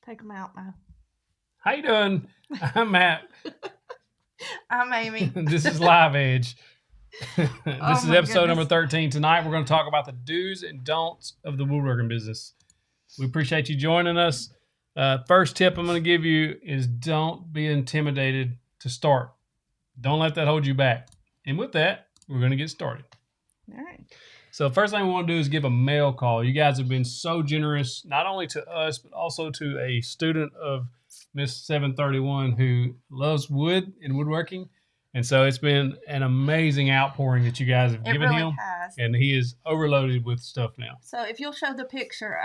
Take them out now. How you doing? I'm Matt. I'm Amy. This is Live Edge. This is episode number 13. Tonight we're going to talk about the do's and don'ts of the woodworking business. We appreciate you joining us. First tip I'm going to give you is don't be intimidated to start. Don't let that hold you back. And with that, we're going to get started. All right. So first thing we want to do is give a mail call. You guys have been so generous, not only to us, but also to a student of Miss 731 who loves wood and woodworking. And so it's been an amazing outpouring that you guys have given him. Has. And he is overloaded with stuff now. So if you'll show the picture,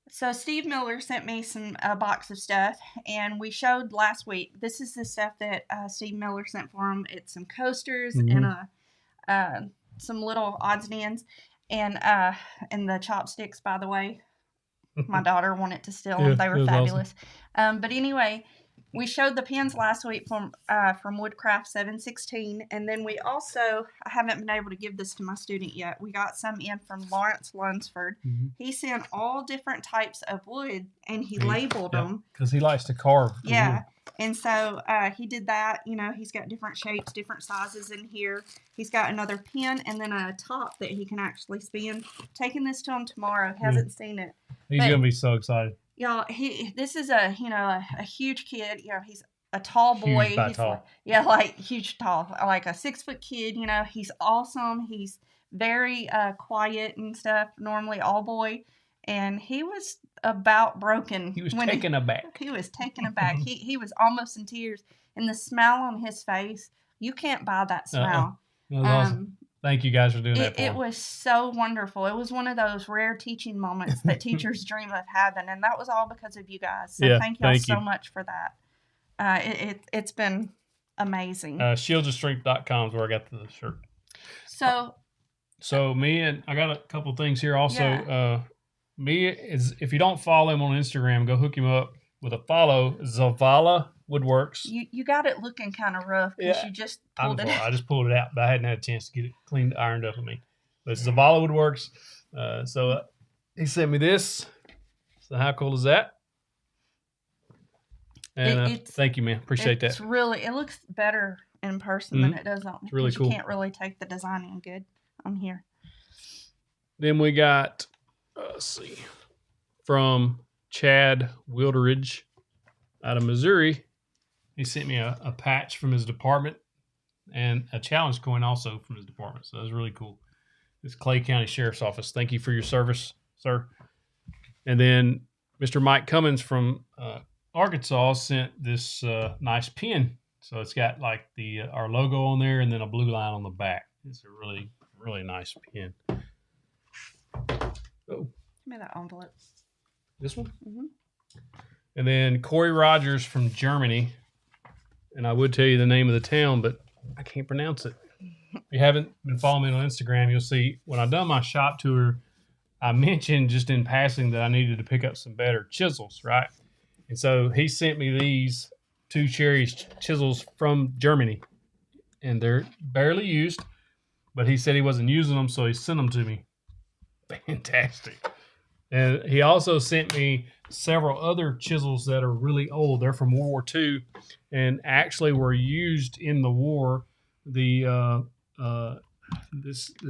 so Steve Miller sent me a box of stuff, and we showed last week. This is the stuff that Steve Miller sent for him. It's some coasters and some little odds and ends, and the chopsticks, by the way. My daughter wanted to steal them. They were fabulous. Awesome. But anyway, we showed the pins last week from Woodcraft 716, and then we also, I haven't been able to give this to my student yet, we got some in from Lawrence Lunsford. Mm-hmm. He sent all different types of wood, and he labeled them. Because he likes to carve. Yeah, wood. And so he did that. You know, he's got different shapes, different sizes in here. He's got another pin and then a top that he can actually spin. Taking this to him tomorrow. Hasn't seen it. He's going to be so excited. Y'all, this is a huge kid. You know, he's a tall boy. He's tall. Like huge tall, like a 6-foot kid. You know, he's awesome. He's very quiet and stuff. Normally all boy, and he was about broken. He was taken aback. He was taken aback. He was almost in tears, and the smile on his face. You can't buy that smile. That was awesome. Thank you guys for doing that for It was so wonderful. It was one of those rare teaching moments that teachers dream of having, and that was all because of you guys. So thank y'all so much for that. It's been amazing. Shieldsofstrength.com is where I got the shirt. So I got a couple things here also. Yeah. If you don't follow him on Instagram, go hook him up with a follow. Zavala Woodworks. You got it looking kind of rough because you just pulled it out. I just pulled it out, but I hadn't had a chance to get it cleaned, ironed up with me. But it's Zavala Woodworks. So he sent me this. So how cool is that? And thank you, man. Appreciate that. It looks better in person than it does on. It's really cool. You can't really take the design in good on here. Then we got, let's see, from Chad Wilderidge out of Missouri. He sent me a patch from his department and a challenge coin also from his department. So that was really cool. It's Clay County Sheriff's Office. Thank you for your service, sir. And then Mr. Mike Cummins from Arkansas sent this nice pin. So it's got like our logo on there and then a blue line on the back. It's a really, really nice pin. Oh. Give me that envelope. This one? Mm-hmm. And then Corey Rogers from Germany. And I would tell you the name of the town, but I can't pronounce it. If you haven't been following me on Instagram, you'll see when I done my shop tour, I mentioned just in passing that I needed to pick up some better chisels, right? And so he sent me these 2 cherry chisels from Germany. And they're barely used, but he said he wasn't using them, so he sent them to me. Fantastic. And he also sent me several other chisels that are really old. They're from World War II and actually were used in the war. The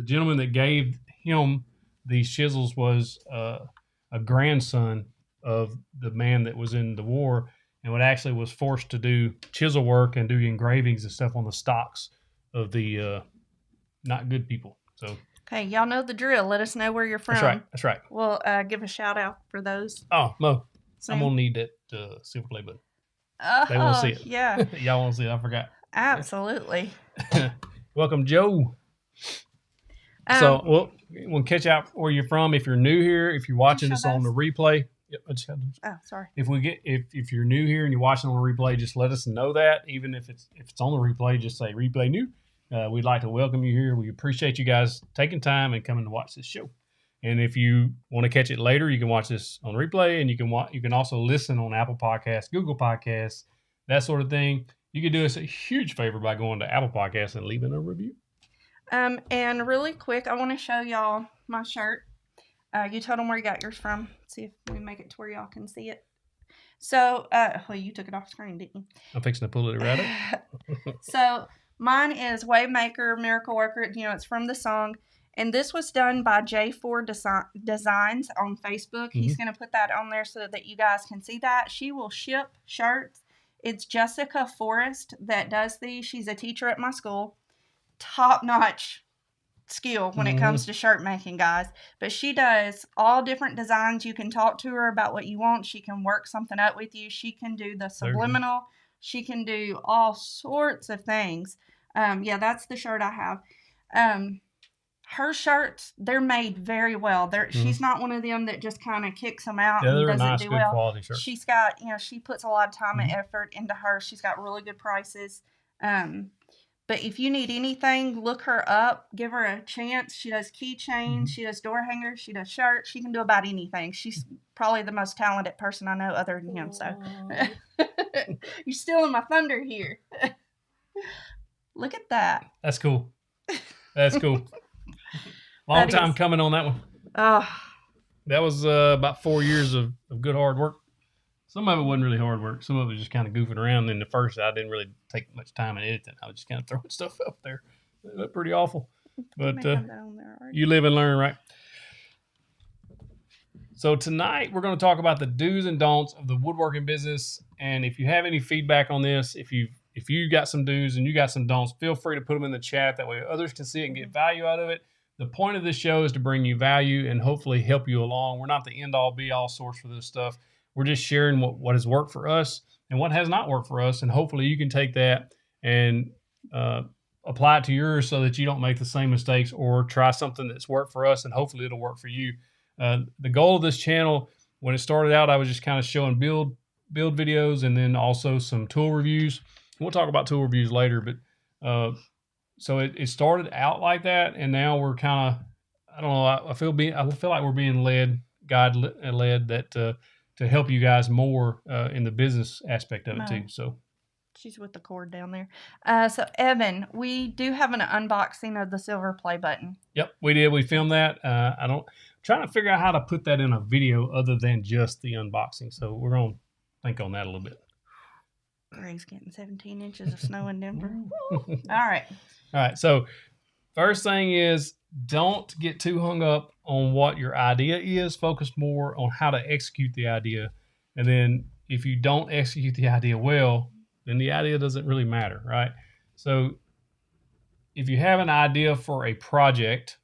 gentleman that gave him these chisels was a grandson of the man that was in the war and actually was forced to do chisel work and do engravings and stuff on the stocks of the not good people. So. Okay, y'all know the drill. Let us know where you're from. That's right. We'll give a shout out for those. Oh, Mo, I'm going to need that silver play button. They want to see it. Yeah. Y'all want to see it. I forgot. Absolutely. Welcome, Joe. So we'll catch out where you're from. If you're new here, if you're watching this on the replay. Yep, I just got those. Oh, sorry. If you're new here and you're watching on the replay, just let us know that. Even if it's on the replay, just say replay new. We'd like to welcome you here. We appreciate you guys taking time and coming to watch this show. And if you want to catch it later, you can watch this on replay, and you can also listen on Apple Podcasts, Google Podcasts, that sort of thing. You can do us a huge favor by going to Apple Podcasts and leaving a review. And really quick, I want to show y'all my shirt. You told them where you got yours from. See if we make it to where y'all can see it. So, well, you took it off screen, didn't you? I'm fixing to pull it right up. So mine is Waymaker Miracle Worker. You know, it's from the song. And this was done by J4 Designs on Facebook. He's going to put that on there so that you guys can see that. She will ship shirts. It's Jessica Forrest that does these. She's a teacher at my school. Top-notch skill when it comes to shirt making, guys. But she does all different designs. You can talk to her about what you want. She can work something up with you. She can do the subliminal. She can do all sorts of things. Yeah, that's the shirt I have. Her shirts, they're made very well. She's not one of them that just kind of kicks them out and doesn't nice, do good well. Quality shirts. She's got, she puts a lot of time and effort into her. She's got really good prices. But if you need anything, look her up. Give her a chance. She does keychains. She does door hangers. She does shirts. She can do about anything. She's probably the most talented person I know other than him. So you're stealing my thunder here. Look at that. That's cool. That's cool. Long time coming on that one. That was about 4 years of good hard work. Some of it wasn't really hard work. Some of it was just kind of goofing around. And the first, I didn't really take much time in editing. I was just kind of throwing stuff up there. It looked pretty awful. But you live and learn, right? So tonight, we're going to talk about the do's and don'ts of the woodworking business. And if you have any feedback on this, if you got some do's and you got some don'ts, feel free to put them in the chat. That way others can see it and get value out of it. The point of this show is to bring you value and hopefully help you along. We're not the end-all, be-all source for this stuff. We're just sharing what has worked for us and what has not worked for us. And hopefully you can take that and apply it to yours so that you don't make the same mistakes, or try something that's worked for us and hopefully it'll work for you. The goal of this channel, when it started out, I was just kind of showing build videos and then also some tool reviews. We'll talk about tool reviews later, but so it started out like that, and now we're kind of, I don't know, I feel like we're being led that to help you guys more in the business aspect of it too. So she's with the cord down there. So Evan, we do have an unboxing of the silver play button. Yep, we did. We filmed that. Trying to figure out how to put that in a video other than just the unboxing. So we're going to think on that a little bit. Greg's getting 17 inches of snow in Denver. All right. So first thing is, don't get too hung up on what your idea is. Focus more on how to execute the idea. And then if you don't execute the idea well, then the idea doesn't really matter, right? So if you have an idea for a project,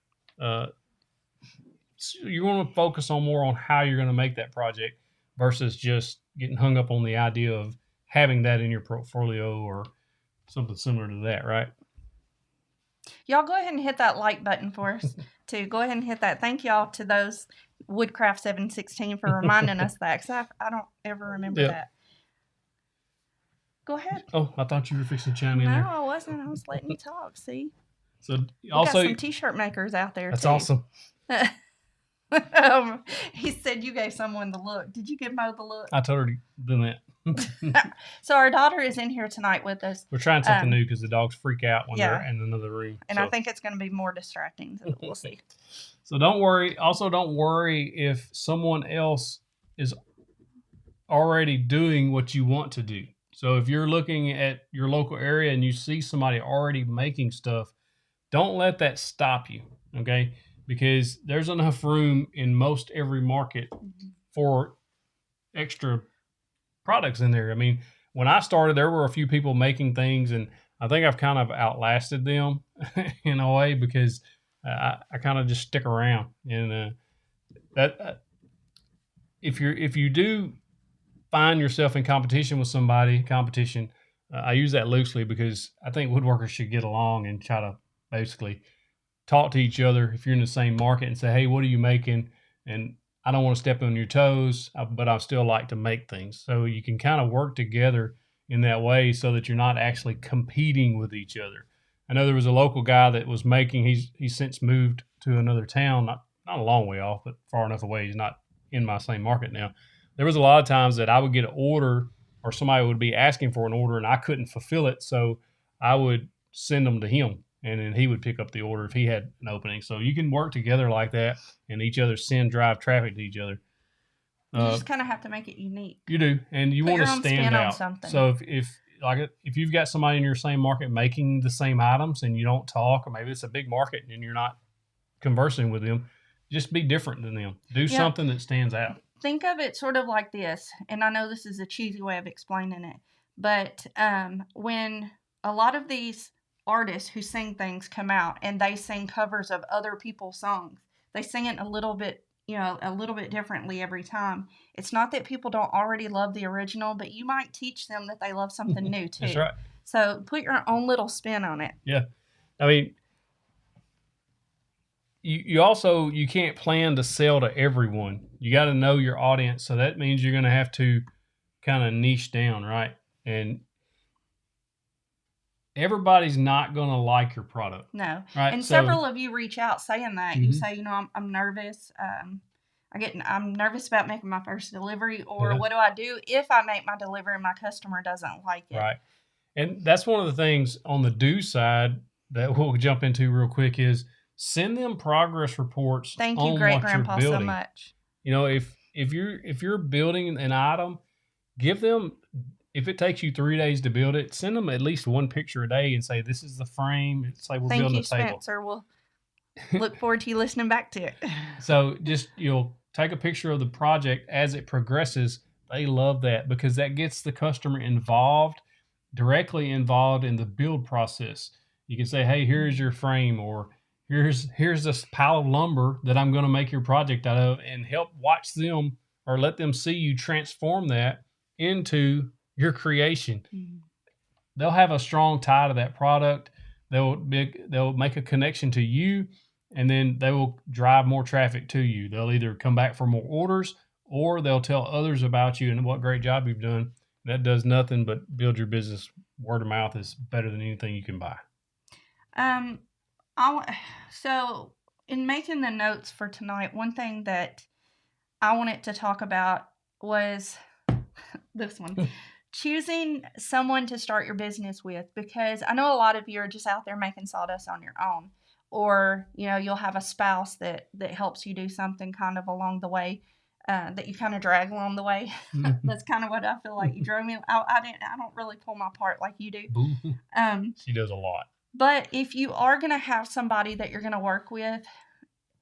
you want to focus on more on how you're going to make that project versus just getting hung up on the idea of having that in your portfolio or something similar to that, right? Y'all go ahead and hit that like button for us too. Go ahead and hit that. Thank y'all to those Woodcraft 716 for reminding us that, because I don't ever remember that. Go ahead. Oh, I thought you were fixing to chime in there. No, I wasn't. I was letting you talk. See? So we also got some T-shirt makers out there. That's too. awesome. He said you gave someone the look. Did you give Mo the look? I told her to do that. So our daughter is in here tonight with us. We're trying something new because the dogs freak out when they're in another room. And I think it's going to be more distracting. So we'll see. So don't worry. Also, don't worry if someone else is already doing what you want to do. So if you're looking at your local area and you see somebody already making stuff, don't let that stop you, okay? Because there's enough room in most every market for extra products in there. I mean, when I started, there were a few people making things, and I think I've kind of outlasted them in a way because I kind of just stick around. And if you do find yourself in competition with somebody, I use that loosely because I think woodworkers should get along and try to basically talk to each other if you're in the same market and say, hey, what are you making? And I don't want to step on your toes, but I still like to make things. So you can kind of work together in that way so that you're not actually competing with each other. I know there was a local guy that was making, he's since moved to another town, not a long way off, but far enough away. He's not in my same market now. There was a lot of times that I would get an order or somebody would be asking for an order and I couldn't fulfill it. So I would send them to him and then he would pick up the order if he had an opening. So you can work together like that and each other drive traffic to each other. You just kind of have to make it unique. You do, and you want to stand out. Something. So if you've got somebody in your same market making the same items and you don't talk, or maybe it's a big market and you're not conversing with them, just be different than them. Do something that stands out. Think of it sort of like this, and I know this is a cheesy way of explaining it, but when a lot of these artists who sing things come out and they sing covers of other people's songs, they sing it a little bit differently every time. It's not that people don't already love the original, but you might teach them that they love something new too. That's right. So put your own little spin on it. Yeah. I mean, you can't plan to sell to everyone. You got to know your audience. So that means you're going to have to kind of niche down, right? And everybody's not going to like your product. No. Right? And several of you reach out saying that. You say, I'm nervous. I'm nervous about making my first delivery, or what do I do if I make my delivery and my customer doesn't like it? Right. And that's one of the things on the do side that we'll jump into real quick is send them progress reports. Thank you, great grandpa, so much. If you're building an item, give them, if it takes you 3 days to build it, send them at least one picture a day and say, this is the frame. Say we're building a table. Thank you, Spencer. We'll look forward to you listening back to it. So just, take a picture of the project as it progresses. They love that because that gets the customer directly involved in the build process. You can say, hey, here's your frame, or here's this pile of lumber that I'm going to make your project out of, and help watch them or let them see you transform that into your creation. Mm-hmm. They'll have a strong tie to that product. They'll make a connection to you, and then they will drive more traffic to you. They'll either come back for more orders, or they'll tell others about you and what great job you've done. That does nothing but build your business. Word of mouth is better than anything you can buy. So in making the notes for tonight, one thing that I wanted to talk about was this one. Choosing someone to start your business with, because I know a lot of you are just out there making sawdust on your own, or you'll have a spouse that helps you do something kind of along the way, that you kind of drag along the way. That's kind of what I feel like you drove me. I don't really pull my part like you do. She does a lot. But if you are going to have somebody that you're going to work with,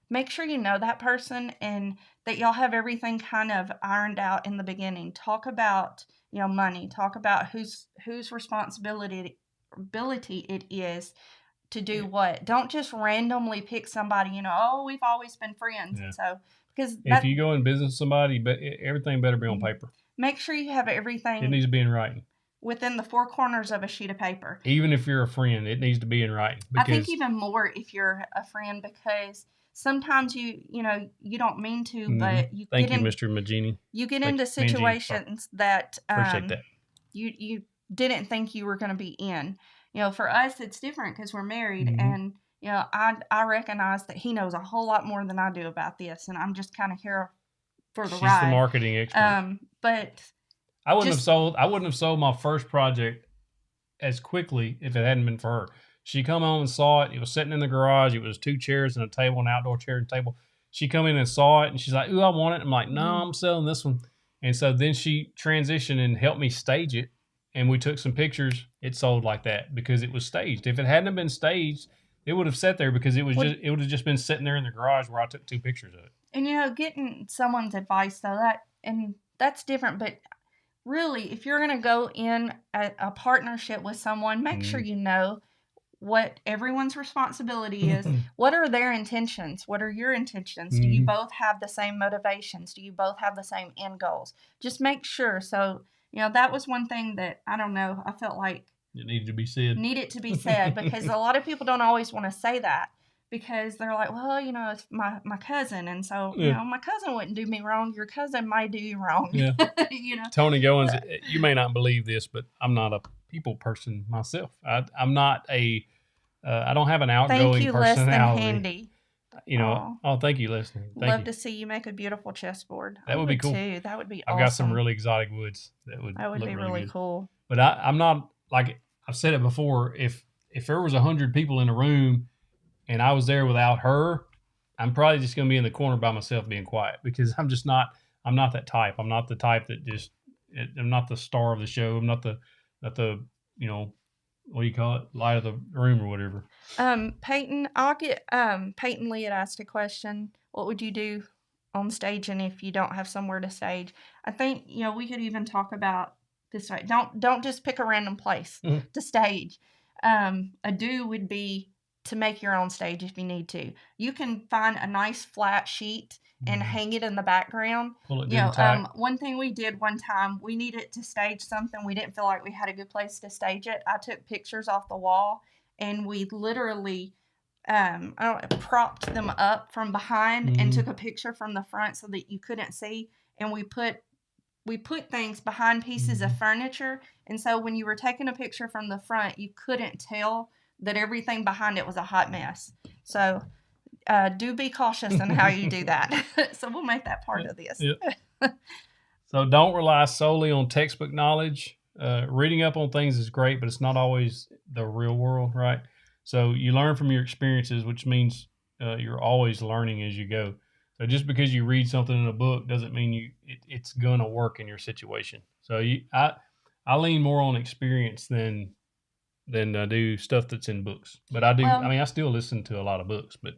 make sure you know that person and that y'all have everything kind of ironed out in the beginning. Talk about money. Talk about whose responsibility it is to do what. Don't just randomly pick somebody. We've always been friends. Yeah. So because if you go in business with somebody, but everything better be on paper. Make sure you have everything. It needs to be in writing. Within the four corners of a sheet of paper. Even if you're a friend, it needs to be in writing. I think even more if you're a friend, because sometimes you don't mean to, but you Thank you, Mr. Magini. You get into situations that appreciate that. You didn't think you were going to be in. For us, it's different because we're married, and I recognize that he knows a whole lot more than I do about this, and I'm just kind of here for the ride. She's the marketing expert. But I wouldn't have sold my first project as quickly if it hadn't been for her. She come home and saw it. It was sitting in the garage. It was 2 chairs and a table, an outdoor chair and table. She come in and saw it, and she's like, ooh, I want it. I'm like, no, I'm selling this one. And so then she transitioned and helped me stage it, and we took some pictures. It sold like that because it was staged. If it hadn't been staged, it would have sat there because it would have just been sitting there in the garage where I took 2 pictures of it. And getting someone's advice though, that's different, but really, if you're going to go in a partnership with someone, make sure you know what everyone's responsibility is. What are their intentions? What are your intentions? Do you both have the same motivations? Do you both have the same end goals? Just make sure. So, that was one thing that, I don't know, I felt like it needed to be said because a lot of people don't always want to say that. Because they're like, well, it's my cousin. And so, my cousin wouldn't do me wrong. Your cousin might do you wrong. Yeah. Tony Goins, you may not believe this, but I'm not a people person myself. I'm not I don't have an outgoing personality. Less than handy. Thank you, Leslie. Love to see you make a beautiful chessboard. That would be cool. Too. That would be awesome. I've got some really exotic woods that would be really cool. But I'm not, like I've said it before, if there was 100 people in a room and I was there without her, I'm probably just going to be in the corner by myself being quiet because I'm I'm not that type. I'm not the type that just. I'm not the star of the show. I'm not the you know, what do you call it, light of the room or whatever. Peyton, Peyton Lee had asked a question. What would you do on stage, and if you don't have somewhere to stage? I think, you know, we could even talk about this. Right? Don't just pick a random place to stage. A do would be to make your own stage if you need to. You can find a nice flat sheet and hang it in the background. Pull it down tight. One thing we did one time, we needed to stage something. We didn't feel like we had a good place to stage it. I took pictures off the wall, and we literally propped them up from behind and took a picture from the front so that you couldn't see. And we put things behind pieces of furniture, and so when you were taking a picture from the front, you couldn't tell that everything behind it was a hot mess. So do be cautious in how you do that. So we'll make that part of this. Yep. So don't rely solely on textbook knowledge. Reading up on things is great, but it's not always the real world, right? So you learn from your experiences, which means you're always learning as you go. So just because you read something in a book doesn't mean it's going to work in your situation. So I lean more on experience than I do stuff that's in books. But I do. Well, I mean, I still listen to a lot of books, but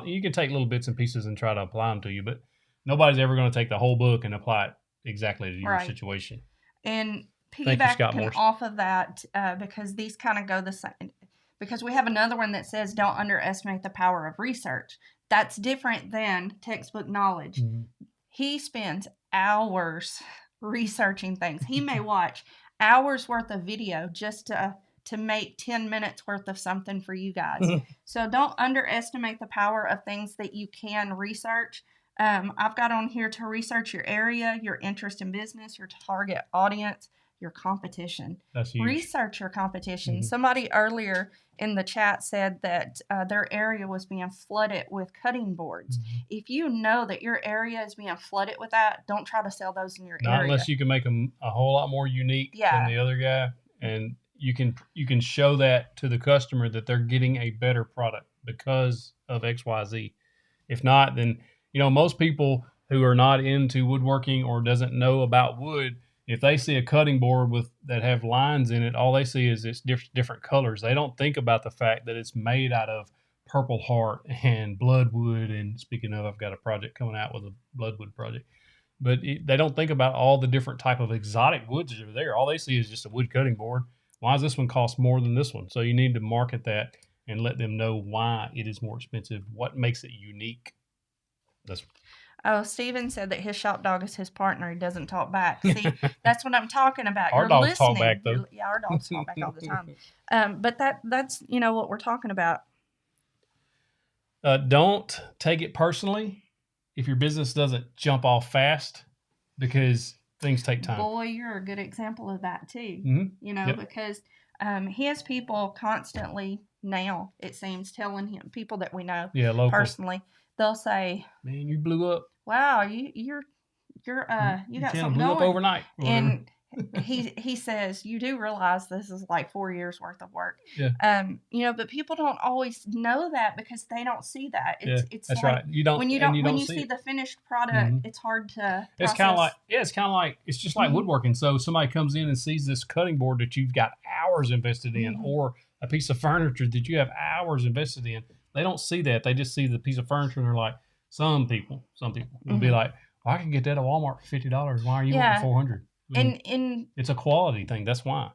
you can take little bits and pieces and try to apply them to you. But nobody's ever going to take the whole book and apply it exactly to your situation. And piggybacking off of that, because these kind of go the same. Because we have another one that says, don't underestimate the power of research. That's different than textbook knowledge. He spends hours researching things. He may watch hours worth of video just to make 10 minutes worth of something for you guys. So don't underestimate the power of things that you can research. I've got on here to research your area, your interest in business, your target audience, your competition. That's huge. Research your competition. Somebody earlier in the chat said that their area was being flooded with cutting boards. If you know that your area is being flooded with that, don't try to sell those in your area. Not unless you can make them a whole lot more unique than the other guy, and you can show that to the customer that they're getting a better product because of XYZ. If not, then most people who are not into woodworking or doesn't know about wood, if they see a cutting board that have lines in it, all they see is it's different colors. They don't think about the fact that it's made out of Purple Heart and bloodwood. And speaking of, I've got a project coming out with a bloodwood project. But they don't think about all the different type of exotic woods that are there. All they see is just a wood cutting board. Why does this one cost more than this one? So you need to market that and let them know why it is more expensive, what makes it unique. Steven said that his shop dog is his partner. He doesn't talk back. See, that's what I'm talking about. Our dogs talk back, though. Yeah, our dogs talk back all the time. But that's what we're talking about. Don't take it personally if your business doesn't jump off fast, because things take time. Boy, you're a good example of that too. Because he has people constantly now, it seems, telling him, people that we know personally, they'll say, "Man, you blew up. Wow, you got something blew going up overnight." And he says, you do realize this is like 4 years worth of work. Yeah. But people don't always know that because they don't see that. It's that's like, right. You don't when you see the finished product, it's hard to process. It's kind of like it's just like woodworking. So somebody comes in and sees this cutting board that you've got hours invested in, or a piece of furniture that you have hours invested in. They don't see that. They just see the piece of furniture and they're like, some people will be like, well, I can get that at Walmart for $50. Why are you wanting $400? And it's a quality thing. That's why.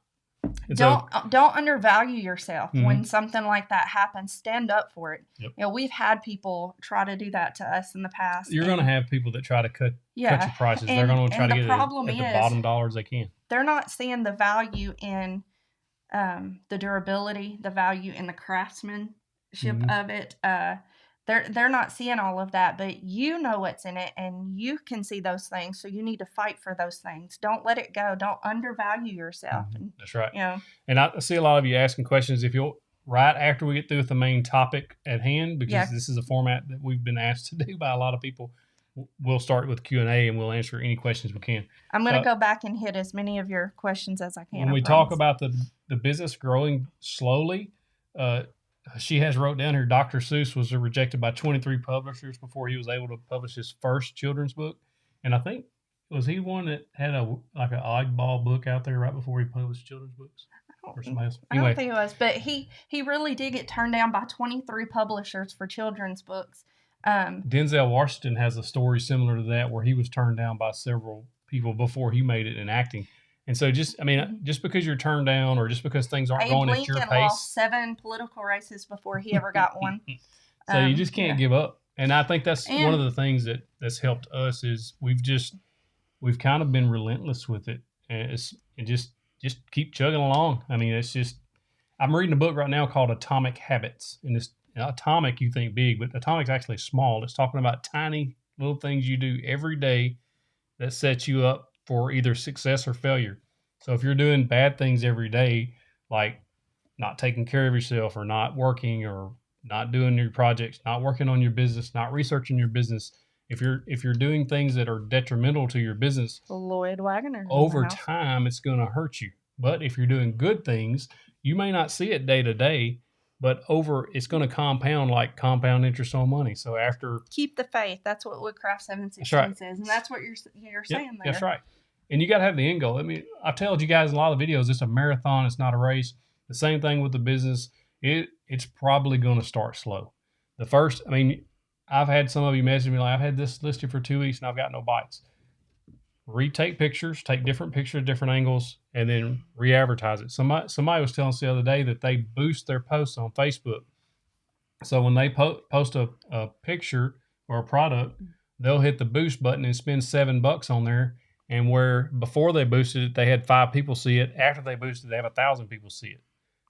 Don't undervalue yourself when something like that happens. Stand up for it. Yep. We've had people try to do that to us in the past. You're going to have people that try to cut your prices. They're going to try to get at the bottom dollars they can. They're not seeing the value in the durability, the value in the craftsmanship of it. They're not seeing all of that, but you know what's in it and you can see those things. So you need to fight for those things. Don't let it go. Don't undervalue yourself. That's right. And I see a lot of you asking questions. If you'll right after we get through with the main topic at hand, because this is a format that we've been asked to do by a lot of people, we'll start with Q&A and we'll answer any questions we can. I'm going to go back and hit as many of your questions as I can. When we talk about the business growing slowly, she has wrote down here, Dr. Seuss was rejected by 23 publishers before he was able to publish his first children's book. And I think, was he one that had an oddball book out there right before he published children's books? Or somebody else? I don't think it was, but he really did get turned down by 23 publishers for children's books. Denzel Washington has a story similar to that where he was turned down by several people before he made it in acting. And so just because you're turned down or just because things aren't going at your pace. Lost 7 political races before he ever got one. So you just can't give up. And I think that's one of the things that's helped us is we've kind of been relentless with it. And just keep chugging along. I mean, I'm reading a book right now called Atomic Habits. And this atomic, you think big, but atomic's actually small. It's talking about tiny little things you do every day that sets you up for either success or failure. So if you're doing bad things every day, like not taking care of yourself or not working or not doing your projects, not working on your business, not researching your business, if you're doing things that are detrimental to your business, Lloyd Wagner, over time, it's going to hurt you. But if you're doing good things, you may not see it day to day, but it's going to compound like compound interest on money. So after keep the faith, that's what Woodcraft 716 says, and that's what you're saying there. That's right. And you got to have the end goal. I mean, I've told you guys in a lot of videos, it's a marathon, it's not a race. The same thing with the business. It's probably going to start slow. I've had some of you message me like, I've had this listed for 2 weeks and I've got no bites. Retake pictures, take different pictures, different angles, and then re-advertise it. Somebody was telling us the other day that they boost their posts on Facebook. So when they post a picture or a product, they'll hit the boost button and spend $7 on there. And where before they boosted it, they had 5 people see it. After they boosted, they have 1,000 people see it.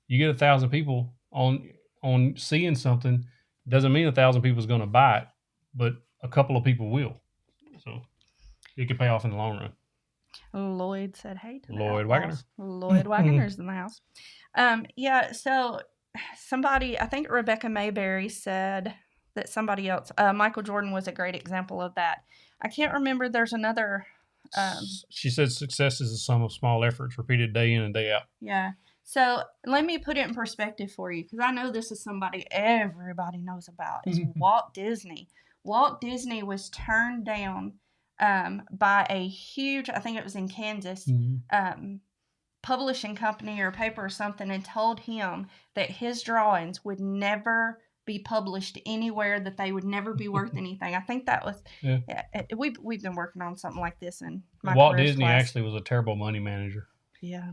You get 1,000 people on seeing something, doesn't mean 1,000 people is going to buy it, but a couple of people will. So it could pay off in the long run. Lloyd said, "Hey, to Lloyd Wagner. Lloyd Wagner's in the house." So somebody, I think Rebecca Mayberry said that somebody else, Michael Jordan was a great example of that. I can't remember. There's another. She said success is the sum of small efforts repeated day in and day out. Yeah. So let me put it in perspective for you, because I know this is somebody everybody knows about, is Walt Disney. Walt Disney was turned down by a huge, I think it was in Kansas, publishing company or paper or something, and told him that his drawings would never be published anywhere, that they would never be worth anything. I think that was, we've been working on something like this in my Walt Disney class. actually was a terrible money manager. Yeah.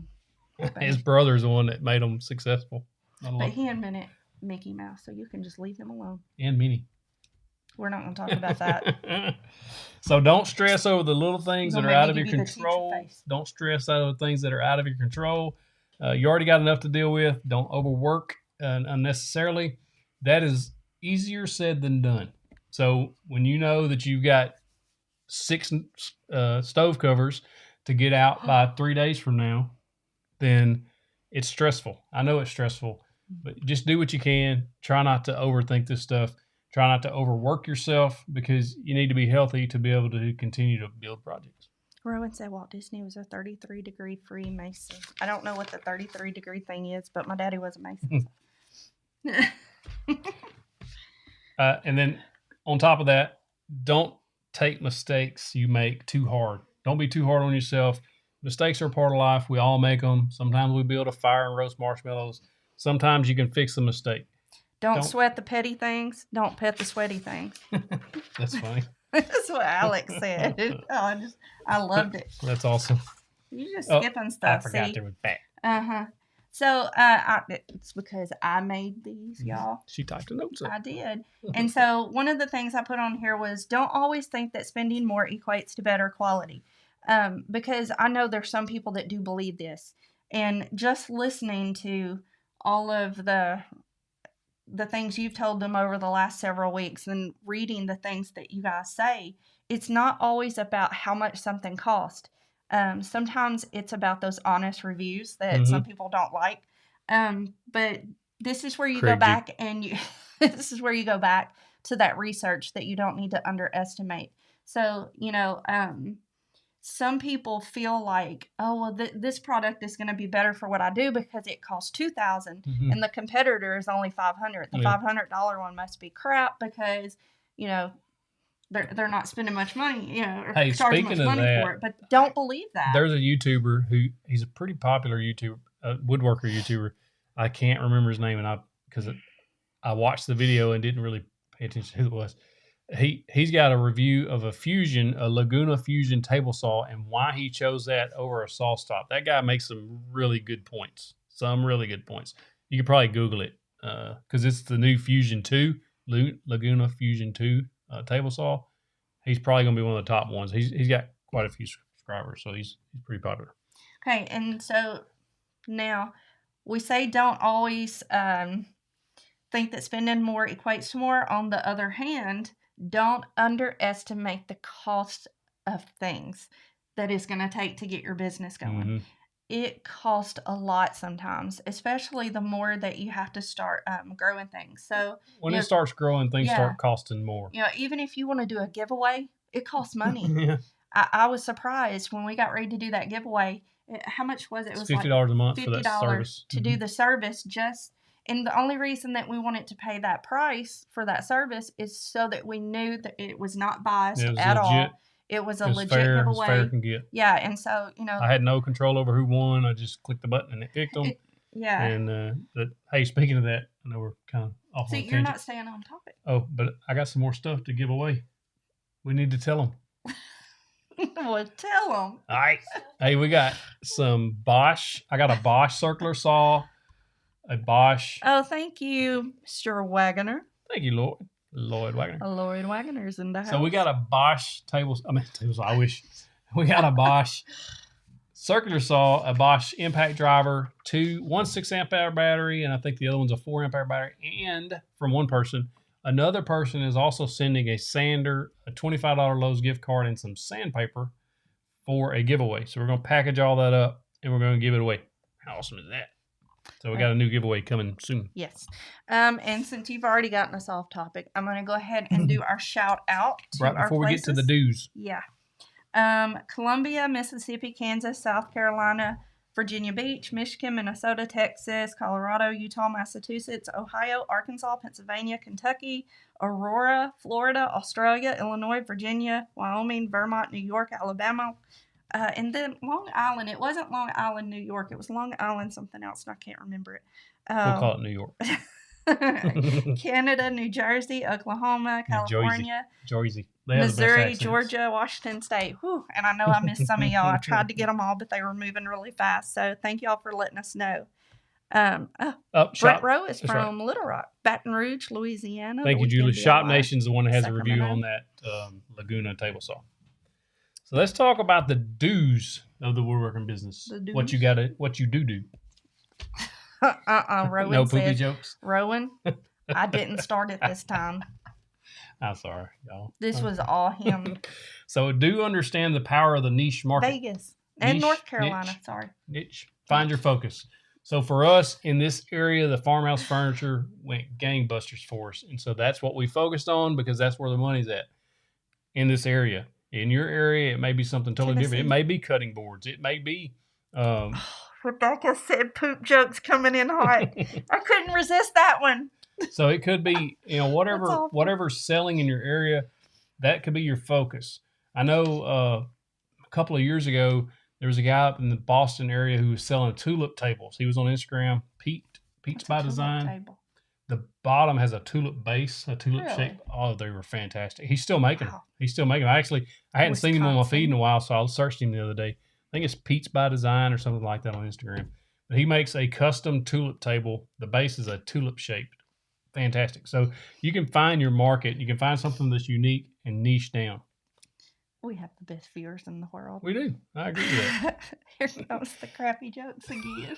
His brother's the one that made him successful. But he invented Mickey Mouse, so you can just leave him alone. And Minnie. We're not going to talk about that. So don't stress over the little things that are out of your control. Don't stress over things that are out of your control. You already got enough to deal with. Don't overwork unnecessarily. That is easier said than done. So when you know that you've got 6 stove covers to get out by 3 days from now, then it's stressful. I know it's stressful, but just do what you can. Try not to overthink this stuff. Try not to overwork yourself, because you need to be healthy to be able to continue to build projects. Rowan said Walt Disney was a 33-degree Freemason. I don't know what the 33-degree thing is, but my daddy was a Mason. And then on top of that, don't take mistakes you make too hard. Don't be too hard on yourself. Mistakes are part of life. We all make them. Sometimes we build a fire and roast marshmallows. Sometimes you can fix a mistake. Don't sweat the petty things. Don't pet the sweaty things. That's funny. That's what Alex said. I loved it. That's awesome. You're just skipping stuff. I forgot there was that. So it's because I made these, y'all. She typed the notes up. I did. And so one of the things I put on here was, don't always think that spending more equates to better quality. Because I know there's some people that do believe this. And just listening to all of the things you've told them over the last several weeks and reading the things that you guys say, it's not always about how much something cost. Sometimes it's about those honest reviews that some people don't like. But this is where you go back and this is where you go back to that research that you don't need to underestimate. So, some people feel like, oh, well, this product is going to be better for what I do because it costs $2,000 and the competitor is only $500. The $500 one must be crap because, they're not spending much money, or Hey, charging much speaking of money that, for it. But don't believe that. There's a YouTuber he's a pretty popular YouTuber, woodworker YouTuber. I can't remember his name, and because I watched the video and didn't really pay attention to who it was. He's got a review of a Laguna Fusion table saw, and why he chose that over a saw stop. That guy makes some really good points. You could probably Google it because it's the new Fusion 2, Laguna Fusion 2 table saw. He's probably going to be one of the top ones. He's got quite a few subscribers, so he's pretty popular. Okay, and so now we say don't always think that spending more equates to more. On the other hand, don't underestimate the cost of things that it's going to take to get your business going. Mm-hmm. It costs a lot sometimes, especially the more that you have to start growing things. So when it starts growing, things start costing more. Even if you want to do a giveaway, it costs money. Yeah. I was surprised when we got ready to do that giveaway. How much was it? It was $50 a month $50 for that service. To do the service. And the only reason that we wanted to pay that price for that service is so that we knew that it was not biased at all. It was a legit giveaway. As fair can get. Yeah, and so, I had no control over who won. I just clicked the button and it picked them. Yeah. And, hey, speaking of that, I know we're kind of off on a tangent. You're not staying on topic. Oh, but I got some more stuff to give away. We need to tell them. Well, tell them. All right. Hey, we got some Bosch. I got a Bosch circular saw, a Bosch. Oh, thank you, Mr. Wagoner. Thank you, Lloyd Wagoner. Lloyd Wagoner's in the house. So we got a Bosch table saw. I wish. We got a Bosch circular saw, a Bosch impact driver, one 6 amp hour battery, and I think the other one's a 4 amp hour battery. And from one person, another person is also sending a sander, a $25 Lowe's gift card, and some sandpaper for a giveaway. So we're going to package all that up and we're going to give it away. How awesome is that? So we got a new giveaway coming soon. Yes. And since you've already gotten us off topic, I'm going to go ahead and do our shout out to right before we get to the dues. Yeah. Columbia, Mississippi, Kansas, South Carolina, Virginia Beach, Michigan, Minnesota, Texas, Colorado, Utah, Massachusetts, Ohio, Arkansas, Pennsylvania, Kentucky, Aurora, Florida, Australia, Illinois, Virginia, Wyoming, Vermont, New York, Alabama, and then Long Island. It wasn't Long Island, New York. It was Long Island something else, and I can't remember it. We'll call it New York. Canada, New Jersey, Oklahoma, California, Jersey. Missouri, Georgia, Washington State. Whew, and I know I missed some of y'all. I tried to get them all, but they were moving really fast. So thank y'all for letting us know. Brett Rowe is from Little Rock, Baton Rouge, Louisiana. Thank you, Julie. Shop Nation's the one that has a review on that Laguna table saw. So let's talk about the do's of the woodworking business. What you do. Rowan no poopy jokes. Rowan, I didn't start it this time. I'm sorry, y'all. This was all him. So do understand the power of the niche market. Vegas and North Carolina. Niche. Find your focus. So for us in this area, the farmhouse furniture went gangbusters for us. And so that's what we focused on because that's where the money's at in this area. In your area, it may be something totally different. It may be cutting boards. It may be... Rebecca said poop jokes coming in hot. I couldn't resist that one. So it could be, whatever's selling in your area, that could be your focus. I know a couple of years ago, there was a guy up in the Boston area who was selling tulip tables. He was on Instagram, Pete's by Design. Table? The bottom has a tulip base, a tulip shape. Oh, they were fantastic. He's still making them. Actually, I hadn't seen him on my feed in a while, so I searched him the other day. I think it's Pete's by Design or something like that on Instagram. But he makes a custom tulip table. The base is a tulip shaped. Fantastic. So you can find your market. You can find something that's unique and niche down. We have the best viewers in the world. We do. I agree with that. Here comes the crappy jokes again.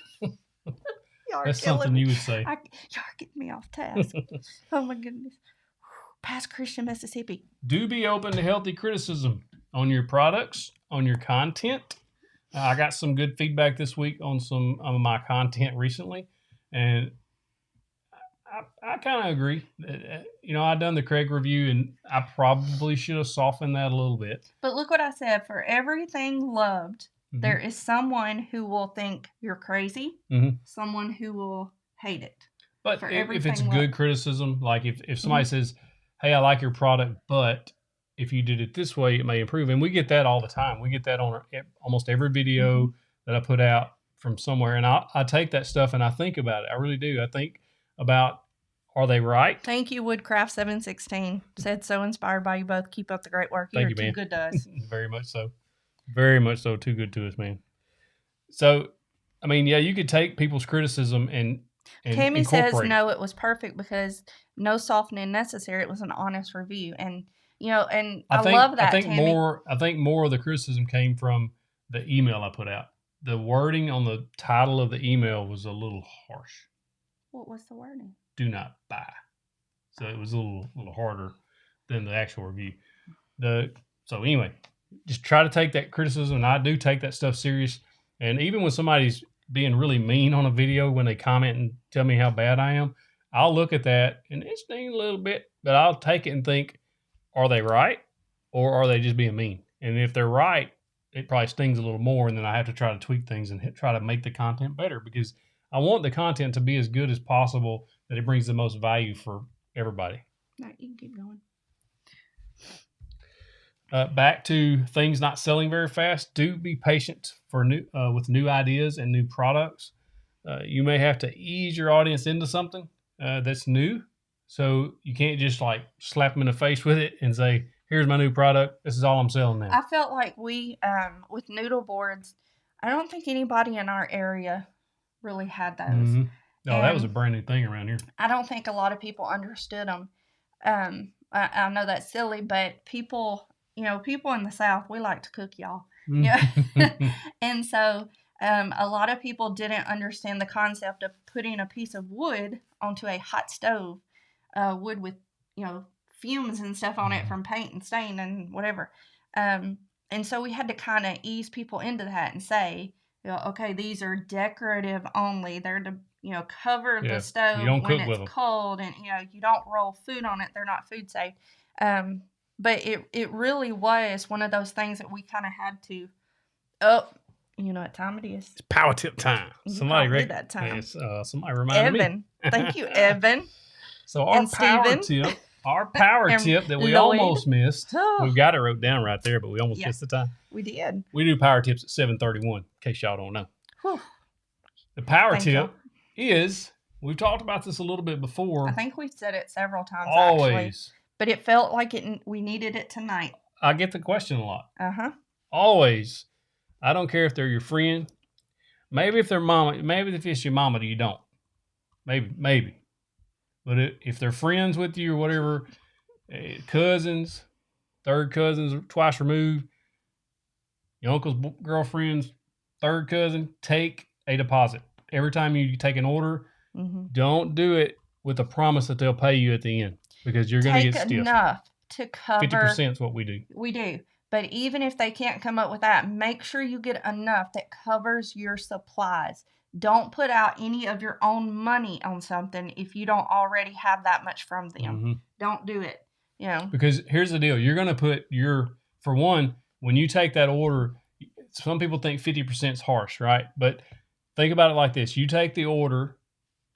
That's something you would say. Y'all getting me off task. Oh my goodness. Past Christian, Mississippi. Do be open to healthy criticism on your products, on your content. I got some good feedback this week on some of my content recently, and I kind of agree. I done the Craig review, and I probably should have softened that a little bit. But look what I said. For everything loved, there is someone who will think you're crazy, someone who will hate it. But if it's good criticism, like if somebody says, hey, I like your product, but if you did it this way, it may improve. And we get that all the time. We get that on almost every video that I put out from somewhere. And I take that stuff and I think about it. I really do. I think about, are they right? Thank you, Woodcraft716. Said so inspired by you both. Keep up the great work. You're too good to us. Very much so. Very much so. Too good to us, man. So, I mean, yeah, you could take people's criticism and Tammy says, no, it was perfect because no softening necessary. It was an honest review. And, you know, and I love that, Tammy. I think more of the criticism came from the email I put out. The wording on the title of the email was a little harsh. What was the wording? Do not buy. So it was a little harder than the actual review. So anyway, just try to take that criticism, and I do take that stuff serious. And even when somebody's being really mean on a video, when they comment and tell me how bad I am, I'll look at that and it stings a little bit, but I'll take it and think, are they right or are they just being mean? And if they're right, it probably stings a little more, and then I have to try to tweak things and try to make the content better, because I want the content to be as good as possible, that it brings the most value for everybody. No, you can keep going. Back to things not selling very fast. Do be patient for with new ideas and new products. You may have to ease your audience into something that's new. So you can't just like slap them in the face with it and say, here's my new product. This is all I'm selling now. I felt like we, with noodle boards, I don't think anybody in our area really had those. Mm-hmm. No, that was a brand new thing around here. I don't think a lot of people understood them. I know that's silly, but people in the South, we like to cook, y'all. Yeah. And so a lot of people didn't understand the concept of putting a piece of wood onto a hot stove, wood with, fumes and stuff on it from paint and stain and whatever. And so we had to kind of ease people into that and say, okay, these are decorative only. They're to, cover the stove when it's cold, and, you don't roll food on it. They're not food safe. But it really was one of those things that we kind of had to, you know what time it is? It's power tip time. Somebody read that time. Yes, somebody reminded me. Evan. Thank you, Evan. So our power tip that we almost missed. We've got it wrote down right there, but we almost missed the time. We did. We do power tips at 7:31, in case y'all don't know. Whew. The power tip is, we've talked about this a little bit before. I think we've said it several times, always. Actually. But it felt like we needed it tonight. I get the question a lot. Uh-huh. Always. I don't care if they're your friend. Maybe if they're mama. Maybe if it's your mama, you don't. Maybe. But if they're friends with you or whatever, cousins, third cousins, twice removed, your uncle's girlfriend's third cousin, take a deposit. Every time you take an order, don't do it with a promise that they'll pay you at the end, because you're going to get stiffed. Take enough to cover. 50% is what we do. We do. But even if they can't come up with that, make sure you get enough that covers your supplies. Don't put out any of your own money on something if you don't already have that much from them. Don't do it. Because here's the deal. You're going to put for one, when you take that order, some people think 50% is harsh, right? But think about it like this. You take the order,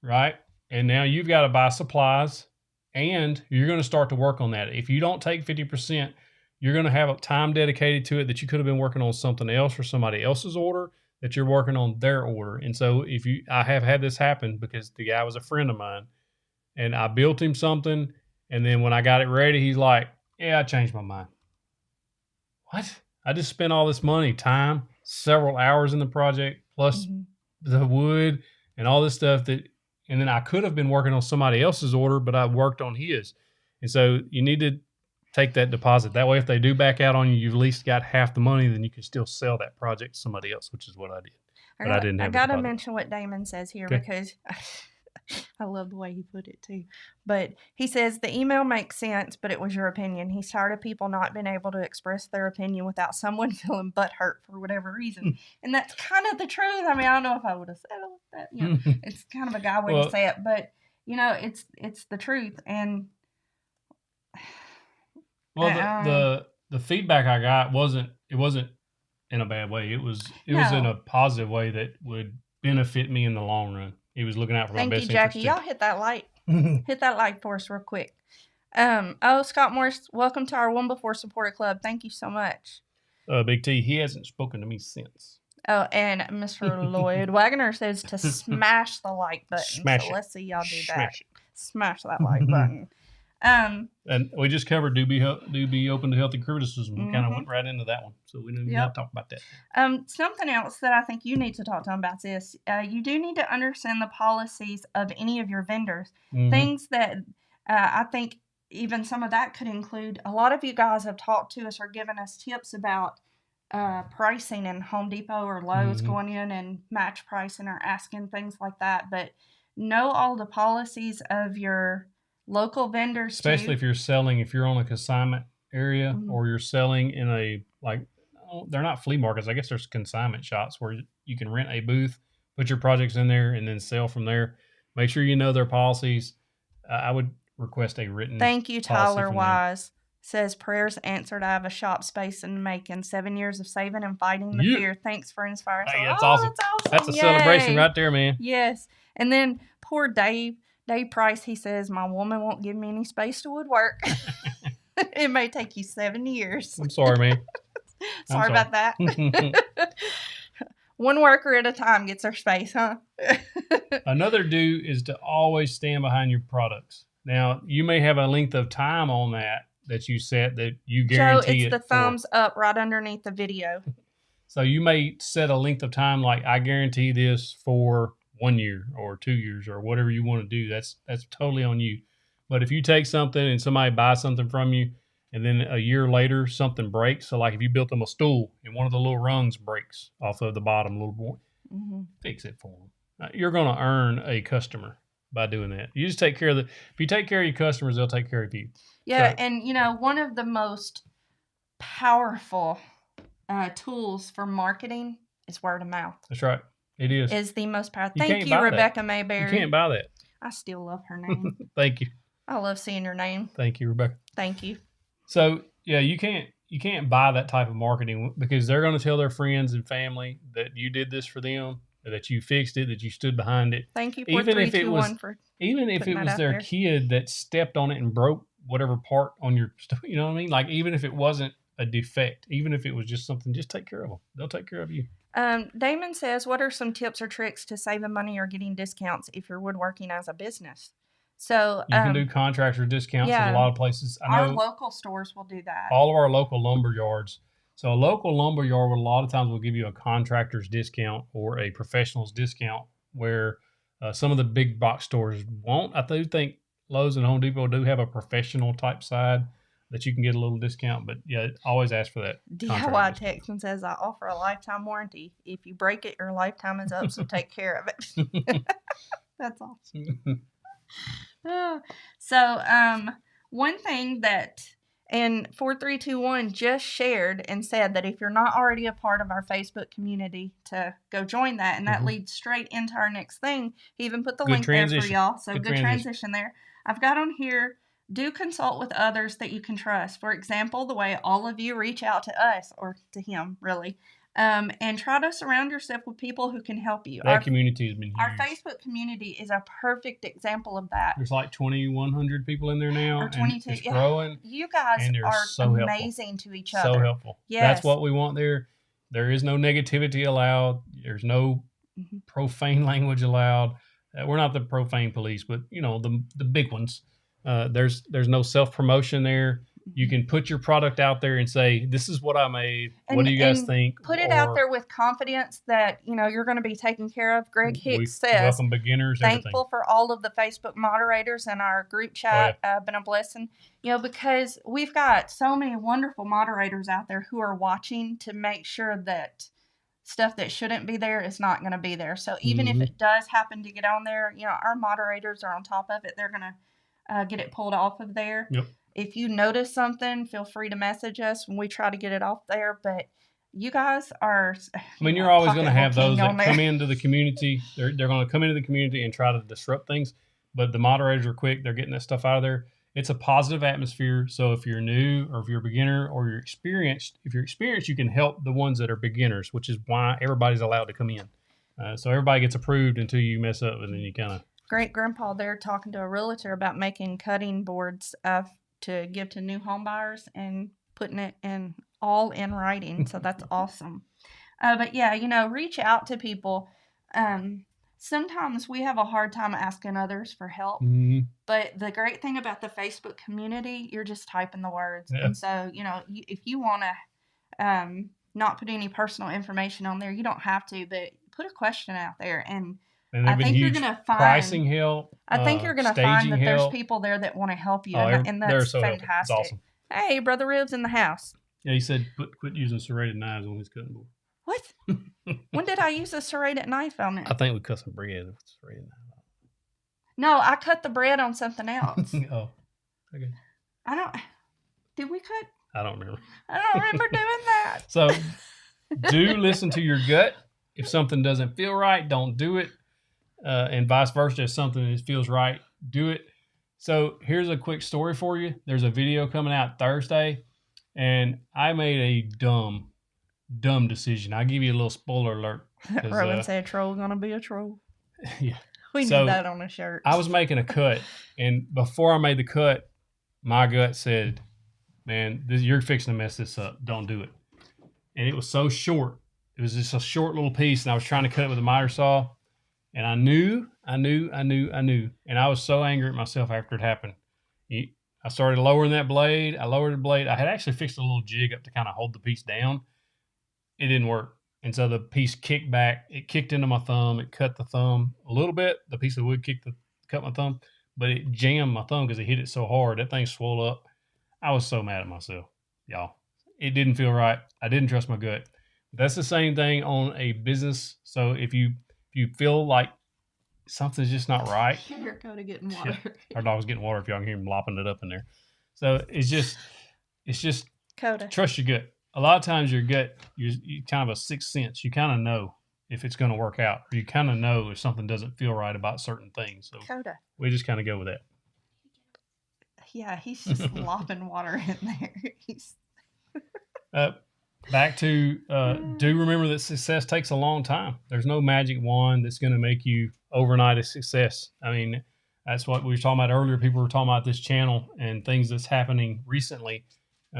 right? And now you've got to buy supplies, and you're going to start to work on that. If you don't take 50%, you're going to have a time dedicated to it that you could have been working on something else or somebody else's order that you're working on their order. And so I have had this happen because the guy was a friend of mine, and I built him something. And then when I got it ready, he's like, yeah, I changed my mind. What? I just spent all this money, time, several hours in the project, plus the wood and all this stuff and then I could have been working on somebody else's order, but I worked on his. And so you need to take that deposit. That way, if they do back out on you, you've at least got half the money, then you can still sell that project to somebody else, which is what I did. But I didn't have. I got to mention what Damon says here because I love the way he put it too. But he says the email makes sense, but it was your opinion. He's tired of people not being able to express their opinion without someone feeling butthurt for whatever reason. And that's kind of the truth. I mean, I don't know if I would have said that. It's kind of a guy way to say it, but it's the truth. And the feedback I got wasn't in a bad way. It was in a positive way that would benefit me in the long run. He was looking out for my best interest. Thank you, Jackie. Y'all hit that like. Hit that like for us real quick. Scott Morris, welcome to our One Before Supporter Club. Thank you so much. Big T, he hasn't spoken to me since. Oh, and Mr. Lloyd Wagner says to smash the like button. Smash so it. let's see y'all do Smash that. Smash that like button. And we just covered do be open to healthy criticism. We kind of went right into that one, so we didn't have to talk about that. Something else that I think you need to talk to them about this. You do need to understand the policies of any of your vendors. Things that I think even some of that could include. A lot of you guys have talked to us or given us tips about pricing in Home Depot or Lowe's, going in and match pricing or asking things like that. But know all the policies of your local vendors, especially if you're on a consignment area or you're selling in a, like, they're not flea markets. I guess there's consignment shops where you can rent a booth, put your projects in there, and then sell from there. Make sure you know their policies. I would request a written. Thank you, Tyler Wise. Says prayers answered. I have a shop space in Macon. 7 years of saving and fighting the fear. Thanks for inspiring. Hey, that's awesome. That's awesome. That's a celebration right there, man. Yes. And then poor Dave Price, he says, my woman won't give me any space to woodwork. It may take you 7 years. I'm sorry, man. sorry about that. One worker at a time gets their space, huh? Another do is to always stand behind your products. Now, you may have a length of time on that you set that you guarantee. Joe, it's the thumbs up right underneath the video. So you may set a length of time, like I guarantee this for 1 year or 2 years or whatever you want to do. That's totally on you. But if you take something and somebody buys something from you and then a year later something breaks, so like if you built them a stool and one of the little rungs breaks off of the bottom a little point, fix it for them. You're going to earn a customer by doing that. You just take care of if you take care of your customers, they'll take care of you. Yeah. So, and one of the most powerful tools for marketing is word of mouth. That's right. It is. Is the most powerful. Thank you, Rebecca Mayberry. You can't buy that. I still love her name. Thank you. I love seeing your name. Thank you, Rebecca. Thank you. So yeah, you can't buy that type of marketing because they're going to tell their friends and family that you did this for them, that you fixed it, that you stood behind it. Thank you for 321 for even if it was their kid that stepped on it and broke whatever part on your, you know what I mean? Like even if it wasn't a defect, even if it was just something, just take care of them. They'll take care of you. Damon says, what are some tips or tricks to saving money or getting discounts if you're woodworking as a business? So you can do contractor discounts at a lot of places. I know our local stores will do that. All of our local lumber yards. So a local lumber yard will a lot of times will give you a contractor's discount or a professional's discount, where some of the big box stores won't. I do think Lowe's and Home Depot do have a professional type side that you can get a little discount, but yeah, always ask for that. DIY Texan says, I offer a lifetime warranty. If you break it, your lifetime is up, so take care of it. That's awesome. So, one thing that, and 4321 just shared and said that if you're not already a part of our Facebook community, to go join that, and that leads straight into our next thing. He even put the link there for y'all, so good transition there. I've got on here, do consult with others that you can trust. For example, the way all of you reach out to us, or to him, really. And try to surround yourself with people who can help you. That community has been huge. Our Facebook community is a perfect example of that. There's like 2,100 people in there now. Or 22. And it's growing. You guys are so amazing to each other. So helpful. Yes. That's what we want there. There is no negativity allowed. There's no profane language allowed. We're not the profane police, but the big ones. There's no self-promotion there. You can put your product out there and say, this is what I made. What do you guys think? Put it out there with confidence that, you're going to be taken care of. Greg Hicks says, welcome beginners, thankful for all of the Facebook moderators and our group chat. Been a blessing, because we've got so many wonderful moderators out there who are watching to make sure that stuff that shouldn't be there is not going to be there. So even if it does happen to get on there, our moderators are on top of it. They're going to get it pulled off of there. Yep. If you notice something, feel free to message us when we try to get it off there. But you guys are... you're always going to have those that come into the community. They're going to come into the community and try to disrupt things. But the moderators are quick. They're getting that stuff out of there. It's a positive atmosphere. So if you're new or if you're a beginner or you're experienced, you can help the ones that are beginners, which is why everybody's allowed to come in. So everybody gets approved until you mess up, and then you kind of... great grandpa there talking to a realtor about making cutting boards to give to new home buyers and putting it all in writing. So that's awesome. But yeah, reach out to people. Sometimes we have a hard time asking others for help. Mm-hmm. But the great thing about the Facebook community, you're just typing the words. Yeah. And so, if you want to not put any personal information on there, you don't have to, but put a question out there. And I think you're going to find pricing help. I think you're going to find that help. there's people there that want to help you. Oh, and that's so fantastic. It's awesome. Hey, Brother Ribs in the house. Yeah, he said quit using serrated knives on his cutting board. What? When did I use a serrated knife on it? I think we cut some bread with serrated knife. No, I cut the bread on something else. Oh, okay. Did we cut? I don't remember. I don't remember doing that. So do listen to your gut. If something doesn't feel right, don't do it. And vice versa. If something that feels right, do it. So here's a quick story for you. There's a video coming out Thursday, and I made a dumb decision. I'll give you a little spoiler alert. Rowan said, "Troll gonna be a troll." Yeah. We need that on a shirt. I was making a cut, and before I made the cut, my gut said, "Man, you're fixing to mess this up. Don't do it." And it was so short. It was just a short little piece, and I was trying to cut it with a miter saw, and I knew. And I was so angry at myself after it happened. I started lowering that blade. I lowered the blade. I had actually fixed a little jig up to kind of hold the piece down. It didn't work. And so the piece kicked back. It kicked into my thumb. It cut the thumb a little bit. The piece of wood cut my thumb, but it jammed my thumb because it hit it so hard. That thing swelled up. I was so mad at myself, y'all. It didn't feel right. I didn't trust my gut. That's the same thing on a business. So if you feel like something's just not right. Here, Coda getting water. Yeah, our dog's getting water if y'all can hear him lopping it up in there. So it's just Coda. Trust your gut. A lot of times your gut, you kind of a sixth sense. You kind of know if it's going to work out, or you kind of know if something doesn't feel right about certain things. So Coda. We just kind of go with that. Yeah, he's just lopping water in there. Back to do remember that success takes a long time. There's no magic wand that's going to make you overnight a success. I mean, that's what we were talking about earlier. People were talking about this channel and things that's happening recently.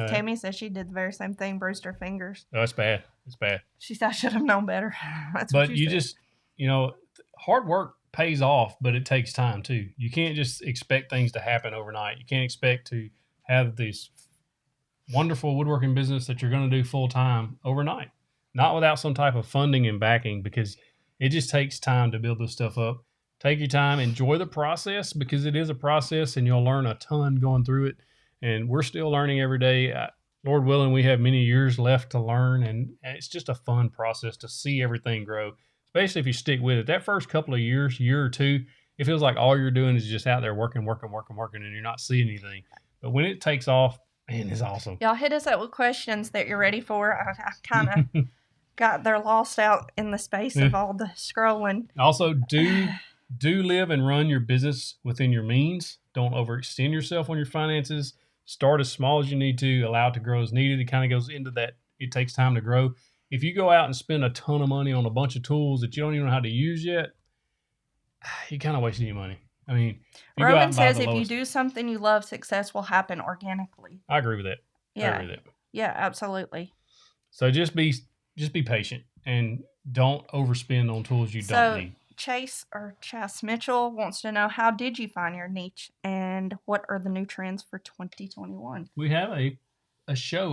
Tammy says she did the very same thing, bruised her fingers. Oh, it's bad. It's bad. She said I should have known better. That's but what you said. Just, hard work pays off, but it takes time too. You can't just expect things to happen overnight. You can't expect to have this wonderful woodworking business that you're going to do full time overnight, not without some type of funding and backing, because it just takes time to build this stuff up. Take your time, enjoy the process, because it is a process and you'll learn a ton going through it. And we're still learning every day. Lord willing, we have many years left to learn, and it's just a fun process to see everything grow, especially if you stick with it. That first couple of years, year or two, it feels like all you're doing is just out there working, and you're not seeing anything. But when it takes off, man, it's awesome. Y'all hit us up with questions that you're ready for. I kind of got they're lost out in the space of all the scrolling. Also, do live and run your business within your means. Don't overextend yourself on your finances. Start as small as you need to, allow it to grow as needed. It kind of goes into that. It takes time to grow. If you go out and spend a ton of money on a bunch of tools that you don't even know how to use yet, you're kind of wasting your money. I mean, Roman says if you do something you love, success will happen organically. I agree with that. Yeah. I agree with that. Yeah, absolutely. So just be patient and don't overspend on tools you don't need. Chase Mitchell wants to know, how did you find your niche and what are the new trends for 2021? We have a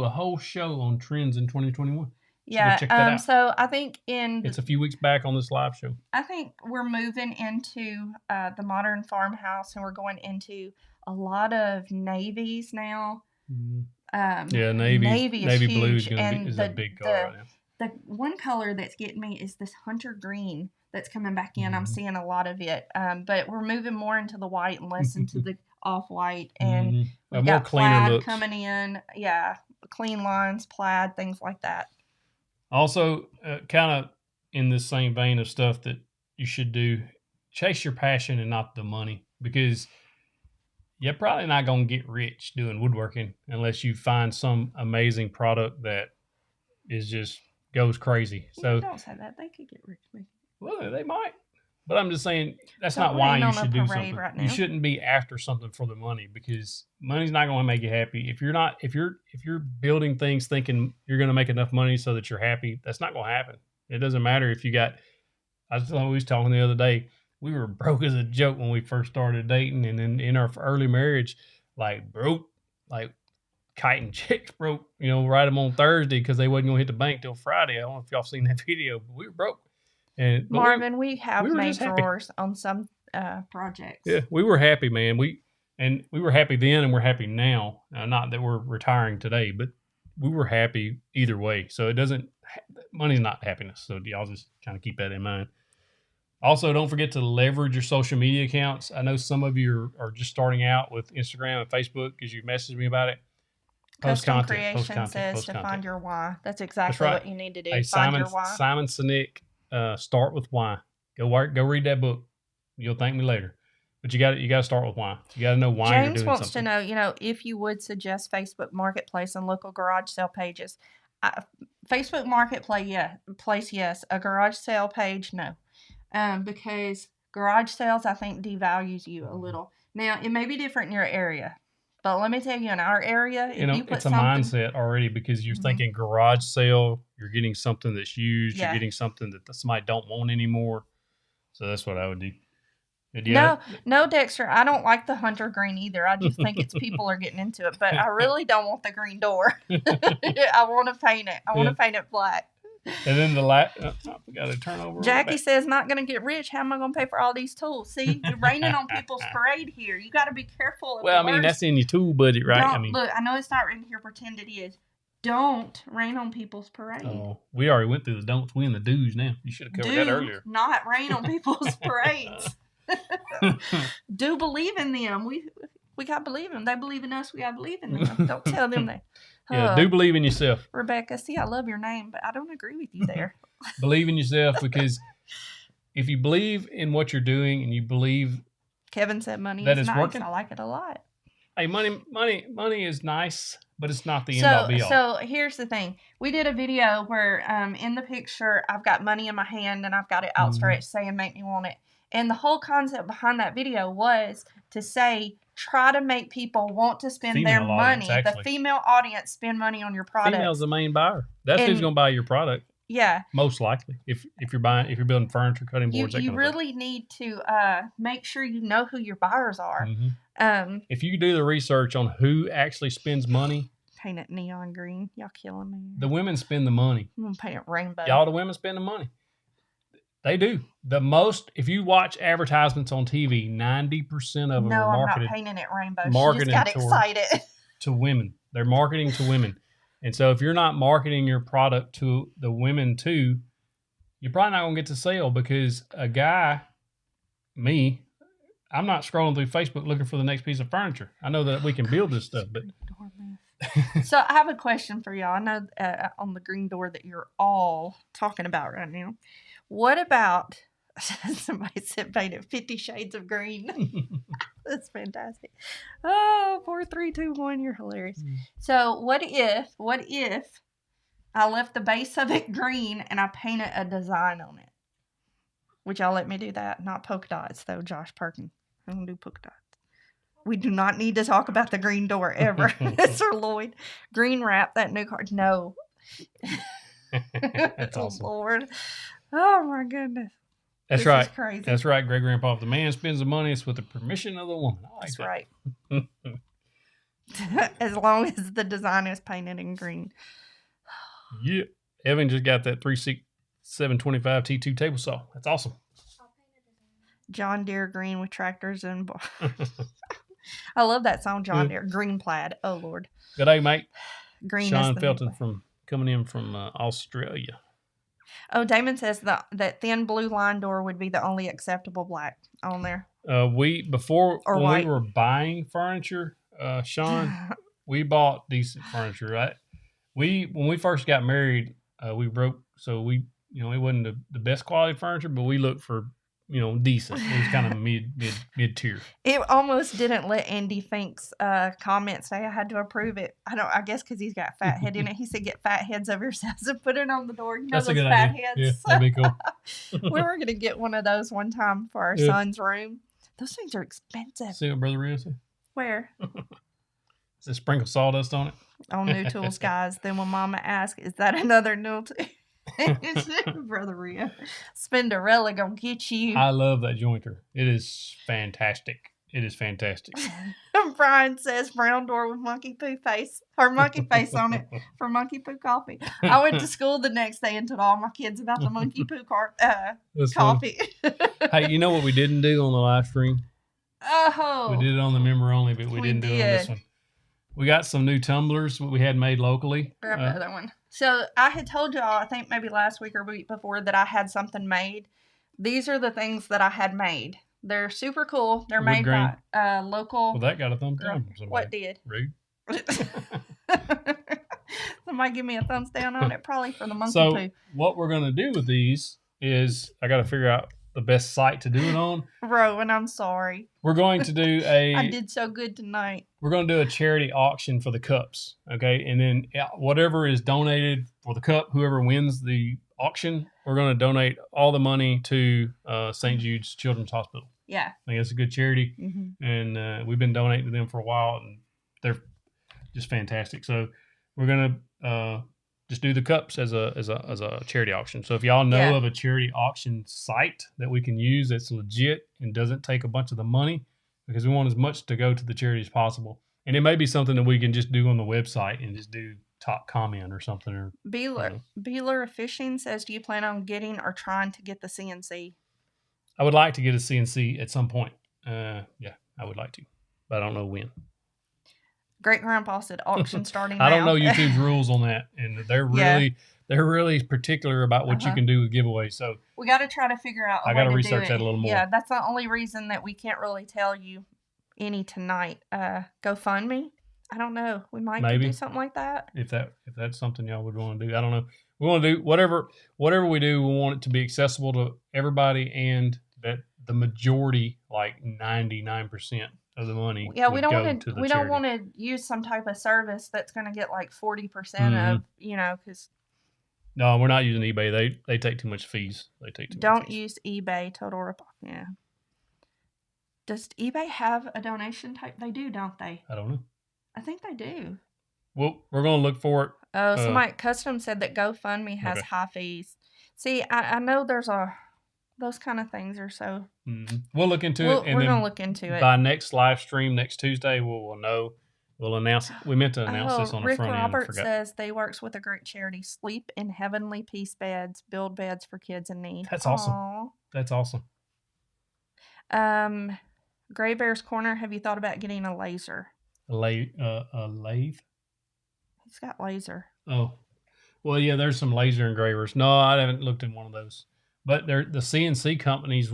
whole show on trends in 2021. Yeah. Check that out. So I think it's a few weeks back on this live show. I think we're moving into the modern farmhouse, and we're going into a lot of navies now. Mm-hmm. Navy blue is a big color right now. The one color that's getting me is this hunter green that's coming back in. Mm-hmm. I'm seeing a lot of it. But we're moving more into the white and less into the off-white. And we've got plaid looks coming in. Yeah, clean lines, plaid, things like that. Also, kind of in the same vein of stuff that you should do, chase your passion and not the money, because you're probably not going to get rich doing woodworking unless you find some amazing product that is just goes crazy. So don't say that. They could get rich. Well, they might. But I'm just saying that's Don't not why rain you on a should do parade something. right You now. shouldn't be after something for the money, because money's not going to make you happy. If you're building things thinking you're going to make enough money so that you're happy, that's not going to happen. It doesn't matter if you got. I was talking the other day. We were broke as a joke when we first started dating, and then in our early marriage, like broke, like kiting chicks broke. Write them on Thursday because they wasn't going to hit the bank till Friday. I don't know if y'all seen that video, but we were broke. But Marvin, we have we were made just happy. drawers on some projects. Yeah, we were happy, man. We were happy then, and we're happy now. Not that we're retiring today, but we were happy either way. So it doesn't. Money's not happiness. So y'all just kind of keep that in mind. Also, don't forget to leverage your social media accounts. I know some of you are just starting out with Instagram and Facebook because you messaged me about it. Custom Creation says to find your why. That's exactly what you need to do. Hey, Find your why. Simon Sinek, start with why. Go read that book. You'll thank me later. But you got to start with why. You got to know why you're doing something. James wants to know, if you would suggest Facebook Marketplace and local garage sale pages. Facebook Marketplace, yes. A garage sale page, no. Because garage sales, I think, devalues you a little. Now, it may be different in your area, but let me tell you, in our area, if you put it's a mindset already, because you're thinking garage sale, you're getting something that's used, you're getting something that somebody don't want anymore. So that's what I would do. No, Dexter, I don't like the hunter green either. I just think it's people are getting into it, but I really don't want the green door. I want to paint it. I want to paint it black. And then I got to turn over. Jackie says, not going to get rich. How am I going to pay for all these tools? See, you're raining on people's parade here. You got to be careful. That's in your tool budget, right? Look, I know it's not written here. Pretend it is. Don't rain on people's parade. Oh, we already went through the don'ts. We in the do's now. You should have covered that earlier. Not rain on people's parades. Do believe in them. We got to believe in them. They believe in us. We got to believe in them. Don't tell them that. Do believe in yourself. Rebecca, see, I love your name, but I don't agree with you there. Believe in yourself, because if you believe in what you're doing and you believe Kevin said money is nice. Working, I like it a lot. Hey, money is nice, but it's not the end all be all. So here's the thing. We did a video where in the picture I've got money in my hand and I've got it outstretched saying make me want it. And the whole concept behind that video was to say, try to make people want to spend their money. The female audience spend money on your product. Female's the main buyer. That's who's going to buy your product. Yeah. Most likely. If you're building furniture, cutting boards, you really need to make sure you know who your buyers are. Mm-hmm. If you do the research on who actually spends money. Paint it neon green. Y'all killing me. The women spend the money. I'm going to paint it rainbow. Y'all, the women spend the money. They do. The most, if you watch advertisements on TV, 90% of them are marketed. I'm not painting it rainbow. She just got excited. To women. They're marketing to women. And so if you're not marketing your product to the women too, you're probably not going to get to sale, because a guy, me, I'm not scrolling through Facebook looking for the next piece of furniture. I know that we can build this stuff, but. So I have a question for y'all. I know on the green door that you're all talking about right now. What about, somebody said painted 50 Shades of Green. That's fantastic. Oh, 4, 3, 2, 1, you're hilarious. So what if I left the base of it green and I painted a design on it? Would y'all let me do that? Not polka dots, though, Josh Perkins. I'm going to do polka dots. We do not need to talk about the green door ever. Sir Lloyd. Green wrap, that new card. No. That's awesome. Lord. Oh, my goodness. That's this right. Is crazy. That's right, Great Grandpa. If the man spends the money, it's with the permission of the woman. That's right. As long as the design is painted in green. Yeah. Evan just got that 725 T2 table saw. That's awesome. John Deere green with tractors and... I love that song, John Deere. Green plaid. Oh, Lord. Good day, mate. Green Sean Felton coming in from Australia. Oh, Damon says that thin blue line door would be the only acceptable black on there. When we were buying furniture, Sean, we bought decent furniture, right? When we first got married, we broke, so it wasn't the best quality furniture, but we looked for decent. It was kind of mid tier. It almost didn't let Andy Fink's comment say I had to approve it. I guess because he's got fat head in it. He said, "Get fat heads over yourselves and put it on the door." That's those a good fat idea. heads. Yeah, that'd be cool. We were gonna get one of those one time for our son's room. Those things are expensive. See what Brother Rio said? Where? Does it sprinkle sawdust on it? On New Tools, guys. Then when Mama asked, "Is that another new tool?" Brother Rio, Spinderella gonna get you. I love that jointer. It is fantastic. It is fantastic. Brian says brown door with monkey poo face on it for monkey poo coffee. I went to school the next day and told all my kids about the monkey poo coffee. Hey, you know what we didn't do on the live stream? Oh, we did it on the member only, but we didn't do it on this one. We got some new tumblers we had made locally. Grab the other one. So I had told y'all, I think maybe last week or week before, that I had something made. These are the things that I had made. They're super cool. They're made by local. Well, that got a thumbs down from somebody. What did? Rude. Somebody give me a thumbs down on it, probably for the monkey poo. So what we're going to do with these is I got to figure out the best site to do it on. Rowan, I'm sorry. We're going to do I did so good tonight. We're going to do a charity auction for the cups, okay? And then whatever is donated for the cup, whoever wins the auction, we're going to donate all the money to St. Jude's Children's Hospital. Yeah. I think it's a good charity, and we've been donating to them for a while, and they're just fantastic. So we're going to just do the cups as a charity auction. So if y'all know of a charity auction site that we can use that's legit and doesn't take a bunch of the money, because we want as much to go to the charity as possible. And it may be something that we can just do on the website and just do top comment or something. Or Beeler Fishing says, do you plan on getting or trying to get the CNC? I would like to get a CNC at some point. Yeah, I would like to, but I don't know when. Great Grandpa said auction starting now. I don't know YouTube's rules on that, and they're really particular about what you can do with giveaways. So we got to try to figure out. I got to research that a little more. Yeah, that's the only reason that we can't really tell you any tonight. GoFundMe. I don't know. We might do something like that. If that's something y'all would want to do, I don't know. We want to do whatever we do. We want it to be accessible to everybody, and that the majority, like 99% of the money. Yeah, we don't want to use some type of service that's going to get like 40% of because. No, we're not using eBay. They take too much fees. Don't use eBay. Total rip off. Yeah. Does eBay have a donation type? They do, don't they? I don't know. I think they do. Well, we're going to look for it. Oh, somebody custom said that GoFundMe has high fees. See, I know there's those kind of things are so. Mm-hmm. We'll look into it. And we're going to look into it. By next live stream, next Tuesday, we'll know. We'll announce. We meant to announce this on the front end. Rick Roberts says they works with a great charity. Sleep in heavenly peace beds. Build beds for kids in need. That's awesome. That's awesome. Gray Bear's Corner. Have you thought about getting a laser? A lathe? He's got laser. Oh. Well, yeah, there's some laser engravers. No, I haven't looked at one of those. But the CNC companies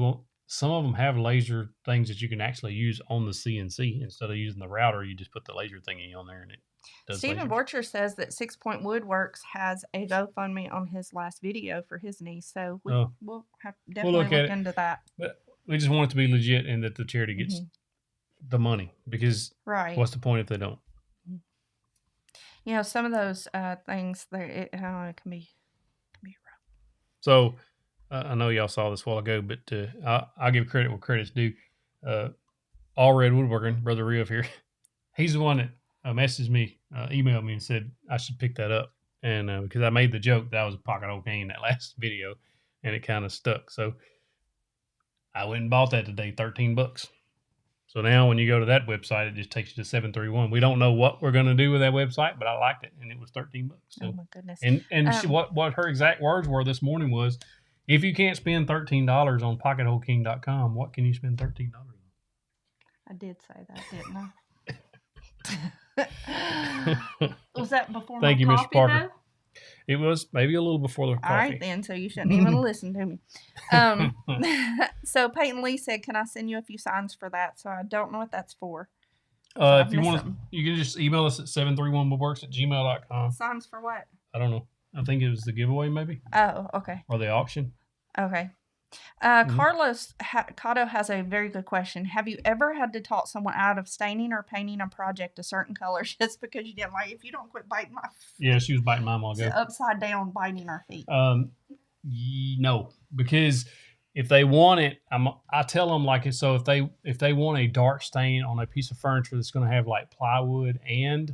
some of them have laser things that you can actually use on the CNC. Instead of using the router, you just put the laser thingy on there and it does. Stephen Borcher says that 6 Point Woodworks has a GoFundMe on his last video for his niece. So we'll have definitely look into that. But we just want it to be legit and that the charity gets the money, because what's the point if they don't? Some of those things it can be rough. So I know y'all saw this a while ago, but I'll give credit where credit's due. All Red Woodworking, Brother Rio here, he's the one that messaged me, emailed me and said I should pick that up, and because I made the joke that I was a pocket cocaine in that last video, and it kind of stuck. So I went and bought that today, $13. So now when you go to that website, it just takes you to 731. We don't know what we're going to do with that website, but I liked it, and it was $13. So, oh my goodness! And what her exact words were this morning was, if you can't spend $13 on pocketholeking.com, what can you spend $13 on? I did say that, didn't I? Was that before Thank my you, coffee, Mr. Parker. though? It was maybe a little before the coffee. All right, then, so you shouldn't even listen to me. So Peyton Lee said, can I send you a few signs for that? So I don't know what that's for. If you want, you can just email us at 731woodworks@gmail.com. Signs for what? I don't know. I think it was the giveaway, maybe. Oh, okay. Or the auction. Okay. Carlos Cotto has a very good question. Have you ever had to talk someone out of staining or painting a project a certain color just because you didn't like? If you don't quit biting my feet. Yeah, she was biting mine while ago. Upside down biting our feet. No, because if they want it, I tell them like so. If they want a dark stain on a piece of furniture that's going to have like plywood and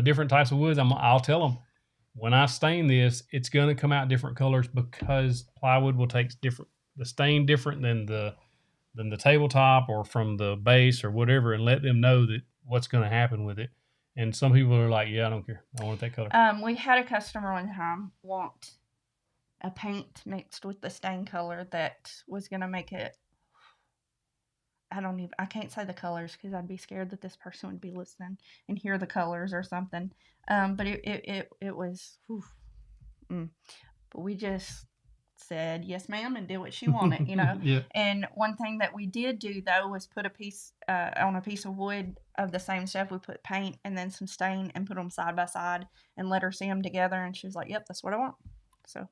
different types of woods, I'll tell them when I stain this, it's going to come out different colors because plywood will take the stain different than the tabletop or from the base or whatever, and let them know that what's going to happen with it. And some people are like, yeah, I don't care. I want that color. We had a customer one time want a paint mixed with the stain color that was going to make it. I can't say the colors because I'd be scared that this person would be listening and hear the colors or something. But it was, but we just said yes ma'am and did what she wanted, Yeah. And one thing that we did do though was put a piece on a piece of wood of the same stuff. We put paint and then some stain and put them side by side and let her see them together, and she was like, yep, that's what I want. So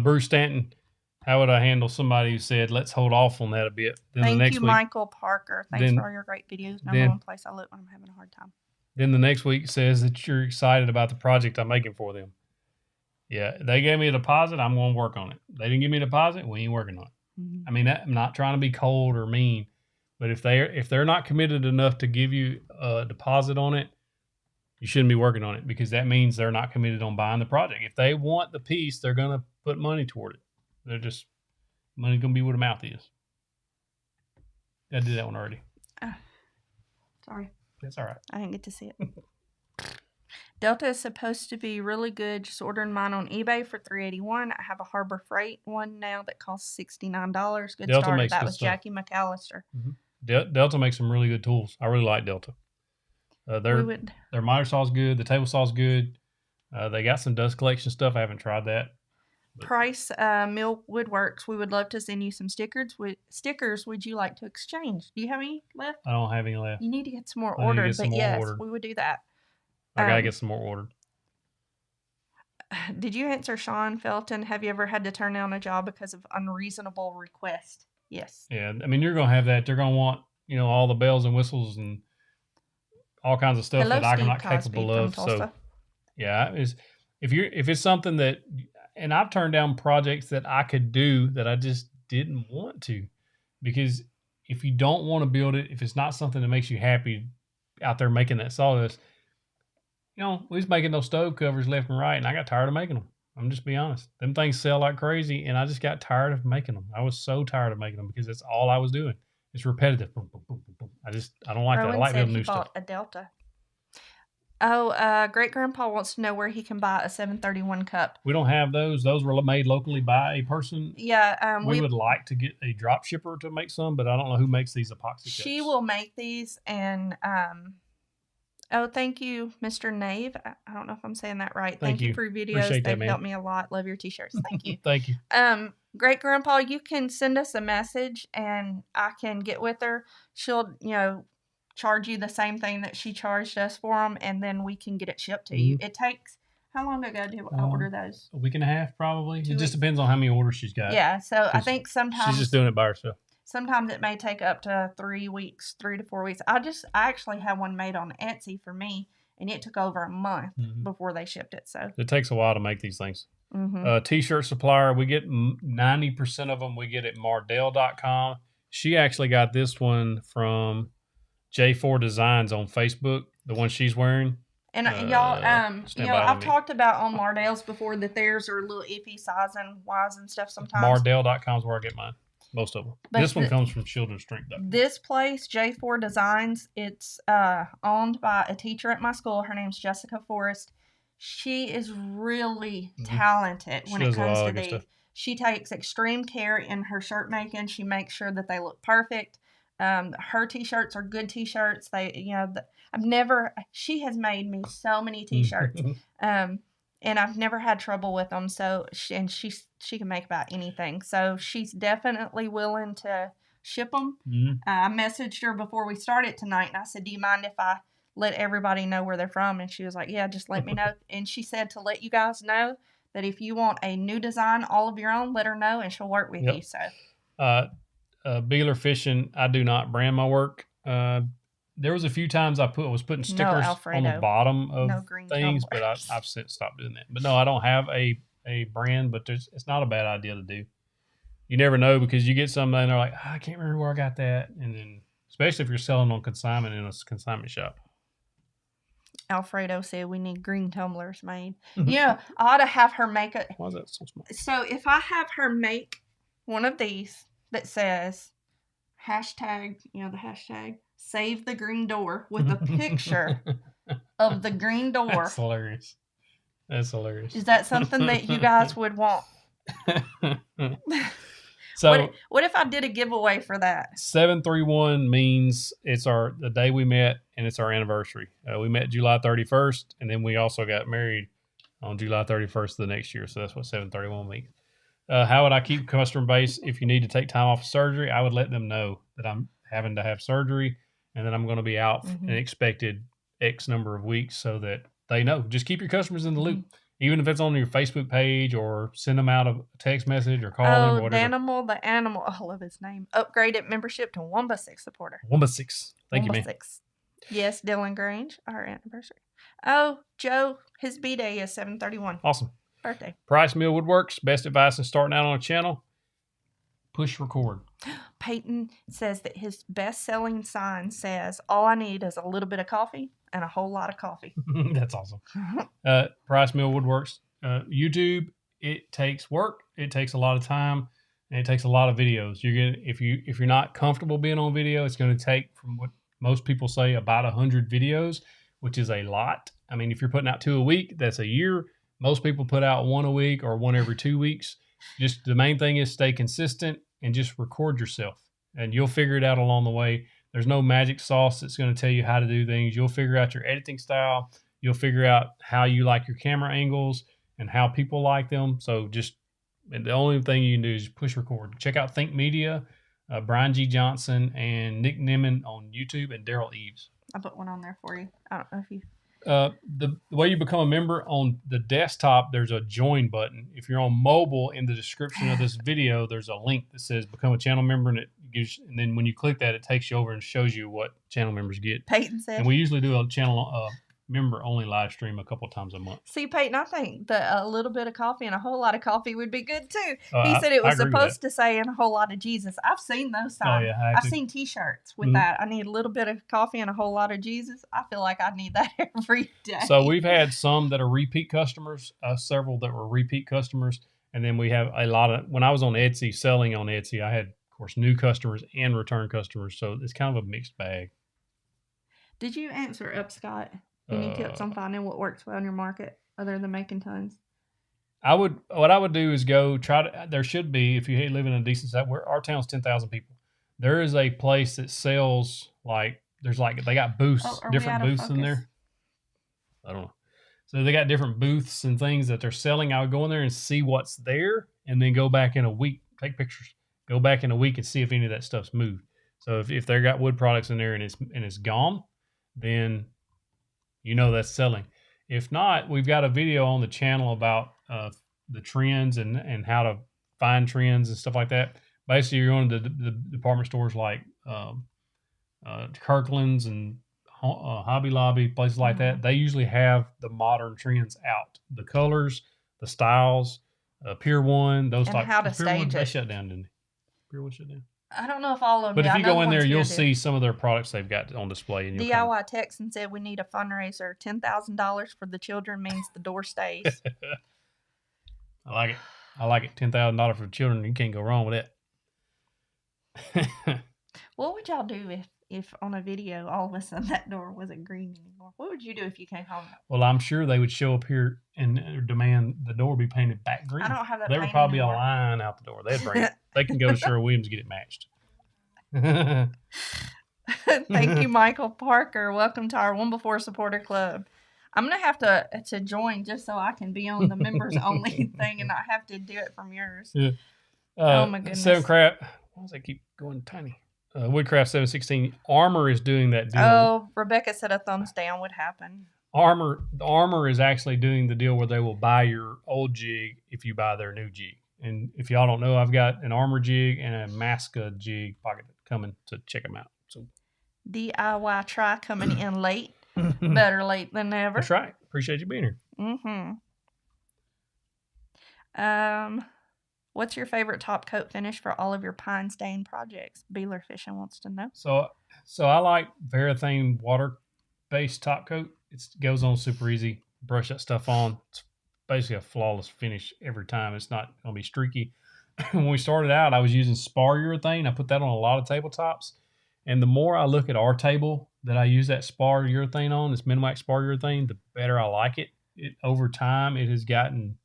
Bruce Stanton, how would I handle somebody who said let's hold off on that a bit? Then thank you, Michael Parker. Thanks for all your great videos. Number one place I look when I'm having a hard time. Then the next week says that you're excited about the project I'm making for them. Yeah, they gave me a deposit. I'm going to work on it. They didn't give me a deposit. We ain't working on it. Mm-hmm. I mean, I'm not trying to be cold or mean, but if they're not committed enough to give you a deposit on it, you shouldn't be working on it because that means they're not committed on buying the project. If they want the piece, they're going to put money toward it. They're just money's going to be where the mouth is. I did that one already. Sorry. That's all right. I didn't get to see it. Delta is supposed to be really good. Just ordering mine on eBay for $381. I have a Harbor Freight one now that costs $69. Good Delta start. makes That good was stuff. Jackie McAllister. Mm-hmm. Delta makes some really good tools. I really like Delta. Their miter saw is good. The table saw is good. They got some dust collection stuff. I haven't tried that. Price Mill Woodworks. We would love to send you some stickers. Would you like to exchange? Do you have any left? I don't have any left. You need to get some more ordered. But yes, we would do that. I gotta get some more ordered. Did you answer Sean Felton? Have you ever had to turn down a job because of unreasonable request? Yes. Yeah, I mean, you're gonna have that. They're gonna want all the bells and whistles and all kinds of stuff that I'm not capable of. So yeah, if it's something that, and I've turned down projects that I could do that I just didn't want to, because if you don't want to build it, if it's not something that makes you happy out there making that sawdust, we was making those stove covers left and right, and I got tired of making them. I'm just be honest. Them things sell like crazy, and I just got tired of making them. I was so tired of making them because that's all I was doing. It's repetitive. Boom, boom, boom, boom, boom. I don't like that. I like building new stuff. A Delta. Oh, Great Grandpa wants to know where he can buy a 731 cup. We don't have those. Those were made locally by a person. Yeah. We would like to get a drop shipper to make some, but I don't know who makes these epoxy cups. She will make these, and thank you, Mr. Nave. I don't know if I'm saying that right. Thank you for your videos. Appreciate They've helped me a lot. Love your t-shirts. Thank you. Thank you. Great Grandpa, you can send us a message and I can get with her. She'll, charge you the same thing that she charged us for them, and then we can get it shipped to you. It takes, how long ago did I order those? A week and a half, probably. It just depends on how many orders she's got. Yeah, so I think sometimes she's just doing it by herself. Sometimes it may take up to 3 weeks, 3 to 4 weeks. I actually had one made on Etsy for me, and it took over a month before they shipped it. So it takes a while to make these things. T-shirt supplier, we get 90% of them. We get at Mardell.com. She actually got this one from J4 Designs on Facebook, the one she's wearing. And y'all, I've talked about on Mardell's before that theirs are a little iffy sizing wise and stuff sometimes. Mardell.com is where I get mine. Most of them. But this one comes from Children's Strength. This place, J4 Designs, it's owned by a teacher at my school. Her name's Jessica Forrest. She is really talented when it comes to these. She takes extreme care in her shirt making. She makes sure that they look perfect. Her t-shirts are good t-shirts. She has made me so many t-shirts. And I've never had trouble with them. So, she can make about anything. So she's definitely willing to ship them. I messaged her before we started tonight, and I said, "Do you mind if I let everybody know where they're from?" And she was like, "Yeah, just let me know." And she said to let you guys know that if you want a new design all of your own, let her know and she'll work with you. So, Beeler Fishing, I do not brand my work. There was a few times I was putting stickers on the bottom of things, but I've since stopped doing that. But no, I don't have a brand, but it's not a bad idea to do. You never know, because you get something and they're like, I can't remember where I got that. And then, especially if you're selling on consignment in a consignment shop. Alfredo said we need green tumblers made. Yeah, I ought to have her make it. Why is that so small? So if I have her make one of these that says hashtag, the hashtag, save the green door with a picture of the green door. That's hilarious. That's hilarious. Is that something that you guys would want? So what if I did a giveaway for that? 731 means it's the day we met and it's our anniversary. We met July 31st, and then we also got married on July 31st of the next year. So that's what 731 means. How would I keep customer base? If you need to take time off of surgery, I would let them know that I'm having to have surgery and that I'm going to be out an expected X number of weeks, so that they know. Just keep your customers in the loop. Even if it's on your Facebook page, or send them out a text message or call them or whatever. The animal. I love his name. Upgraded membership to Wamba 6 supporter. Wamba 6. Thank you, man. 6. Yes, Dylan Grange, our anniversary. Oh, Joe, his B-day is 7/31. Awesome. Birthday. Price Mill Woodworks. Best advice in starting out on a channel. Push record. Peyton says that his best-selling sign says, all I need is a little bit of coffee and a whole lot of coffee. That's awesome. Price Mill Woodworks. YouTube, it takes work. It takes a lot of time, and it takes a lot of videos. If you're not comfortable being on video, it's going to take, from what most people say, about 100 videos, which is a lot. I mean, if you're putting out 2 a week, that's a year. Most people put out 1 a week or 1 every 2 weeks. Just the main thing is stay consistent and just record yourself, and you'll figure it out along the way. There's no magic sauce that's going to tell you how to do things. You'll figure out your editing style. You'll figure out how you like your camera angles and how people like them. So the only thing you can do is push record. Check out Think Media, Brian G. Johnson, and Nick Nimmin on YouTube, and Daryl Eves. I put one on there for you. I don't know if you... The way you become a member, on the desktop, there's a join button. If you're on mobile, in the description of this video, there's a link that says become a channel member, and and then when you click that, it takes you over and shows you what channel members get. Peyton said. And we usually do a channel member only live stream a couple times a month. See, Peyton, I think that a little bit of coffee and a whole lot of coffee would be good too. He said it was supposed to say and a whole lot of Jesus. I've seen those signs. Oh, yeah, I've seen T-shirts with that. I need a little bit of coffee and a whole lot of Jesus. I feel like I need that every day. So we've had some that are repeat customers, several that were repeat customers, and then we have a lot of. When I was on Etsy, selling on Etsy, I had, of course, new customers and return customers. So it's kind of a mixed bag. Did you answer up, Scott? Any tips on finding what works well in your market other than making tons? What I would do is go there should be, if you live in a decent site, our town's 10,000 people. There is a place that sells, they got booths, different booths in there. I don't know. So they got different booths and things that they're selling. I would go in there and see what's there, and then go back in a week, take pictures, go back in a week and see if any of that stuff's moved. So if they got wood products in there and it's gone, then that's selling. If not, we've got a video on the channel about the trends and how to find trends and stuff like that. Basically, you're going to the department stores like Kirkland's and Hobby Lobby, places like that. They usually have the modern trends out. The colors, the styles, Pier 1, those types. And how to stage it. They shut down, didn't they? Pier 1 shut down. I don't know if all of them. But if you go in there, you'll see some of their products they've got on display. And DIY Texan said we need a fundraiser. $10,000 for the children means the door stays. I like it. $10,000 for the children. You can't go wrong with it. What would y'all do if on a video all of a sudden that door wasn't green anymore? What would you do if you came home? Well, I'm sure they would show up here and demand the door be painted back green. I don't have that. There would probably be a line out the door. They'd bring it. They can go to Sherwin-Williams and get it matched. Thank you, Michael Parker. Welcome to our One Before Supporter Club. I'm gonna have to join just so I can be on the members only thing and not have to do it from yours. Yeah. Oh my goodness. Why does that keep going tiny? Woodcraft 716 Armor is doing that deal. Oh, Rebecca said a thumbs down would happen. Armor is actually doing the deal where they will buy your old jig if you buy their new jig. And if y'all don't know, I've got an Armor jig and a Masca jig pocket coming to check them out. So DIY try coming in late. Better late than never. That's right. Appreciate you being here. What's your favorite top coat finish for all of your pine stain projects? Beeler Fishing wants to know. So I like Varathane water-based top coat. It goes on super easy. Brush that stuff on. It's basically a flawless finish every time. It's not going to be streaky. When we started out, I was using spar urethane. I put that on a lot of tabletops. And the more I look at our table that I use that spar urethane on, this Minwax spar urethane, the better I like it. Over time, it has gotten,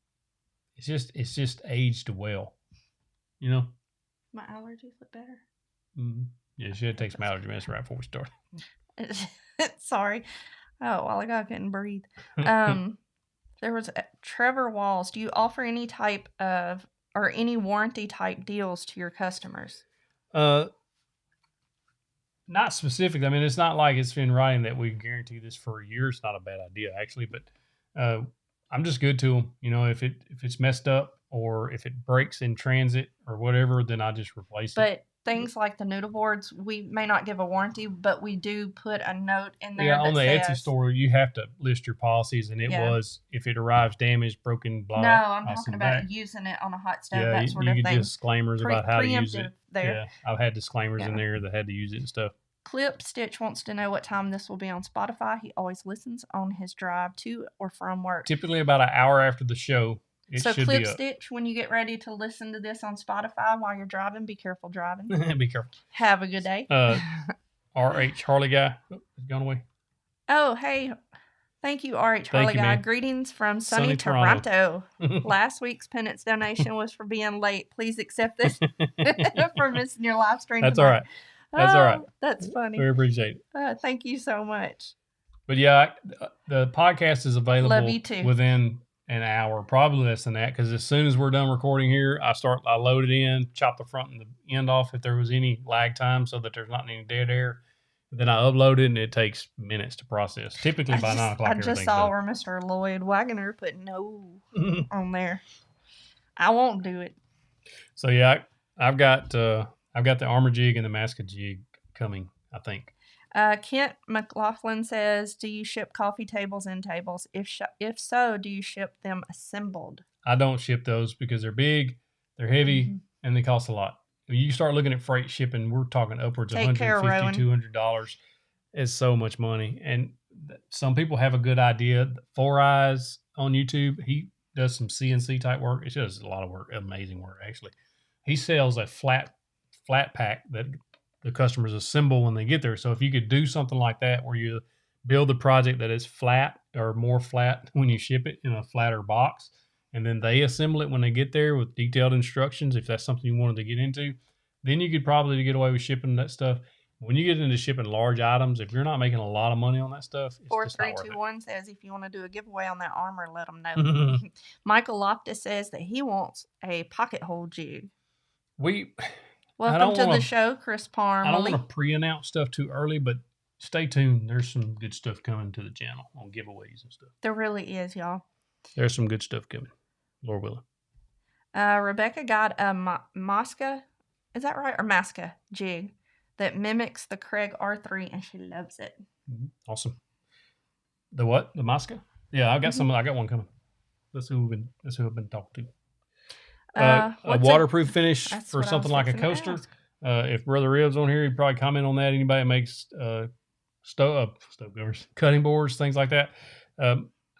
it's just aged well. You know? My allergies look better. Mm-hmm. Yeah, she had to take some allergy medicine right before we started. Sorry. Oh, a while ago I couldn't breathe. There was Trevor Walls. Do you offer any type of, or any warranty type deals to your customers? Not specifically. I mean, it's not like it's been writing that we guarantee this for a year. It's not a bad idea, actually. But I'm just good to them. You know, if it's messed up or if it breaks in transit or whatever, then I just replace it. But things like the noodle boards, we may not give a warranty, but we do put a note in there. Yeah, on the Etsy store, you have to list your policies, and it was if it arrives damaged, broken, blah. No, I'm talking about using it on a hot stove, that sort of thing. You get disclaimers about how to use it. There. Yeah, I've had disclaimers in there that had to use it and stuff. Clip Stitch wants to know what time this will be on Spotify. He always listens on his drive to or from work. Typically about an hour after the show. So Clip Stitch, when you get ready to listen to this on Spotify while you're driving, be careful driving. Be careful. Have a good day. RH Harley guy has gone away. Oh, hey. Thank you, RH Harley guy. Man. Greetings from sunny Toronto. Last week's penance donation was for being late. Please accept this for missing your live stream. That's all right. That's all right. That's funny. We appreciate it. Thank you so much. But yeah, the podcast is available Love you too. Within an hour, probably less than that, because as soon as we're done recording here, I load it in, chop the front and the end off if there was any lag time so that there's not any dead air. Then I upload it, and it takes minutes to process. Typically by 9 o'clock. I just saw where Mr. Lloyd Wagoner put no on there. I won't do it. So yeah, I've got the Armor jig and the Masca jig coming, I think. Kent McLaughlin says, do you ship coffee tables and tables? If so, do you ship them assembled? I don't ship those because they're big, they're heavy, and they cost a lot. When you start looking at freight shipping, we're talking upwards of $150, $200. It's so much money. And some people have a good idea. Four Eyes on YouTube, he does some CNC type work. He does a lot of work, amazing work, actually. He sells a flat pack that the customers assemble when they get there. So if you could do something like that where you build a project that is flat or more flat when you ship it in a flatter box, and then they assemble it when they get there with detailed instructions, if that's something you wanted to get into, then you could probably get away with shipping that stuff. When you get into shipping large items, if you're not making a lot of money on that stuff, it's 4321 says if you want to do a giveaway on that armor, let them know. Michael Loftus says that he wants a pocket hole jig. Welcome to the show, Chris Parm. I don't want to pre-announce stuff too early, but stay tuned. There's some good stuff coming to the channel on giveaways and stuff. There really is, y'all. There's some good stuff coming, Lord willing. Rebecca got a Masca, is that right? Or Masca jig that mimics the Craig R3, and she loves it. Awesome. The what? The Masca? Yeah, I got some. I got one coming. That's who I've been talking to. A waterproof finish for something like a coaster. If Brother Ribs on here, he'd probably comment on that. Anybody that makes stove covers, cutting boards, things like that.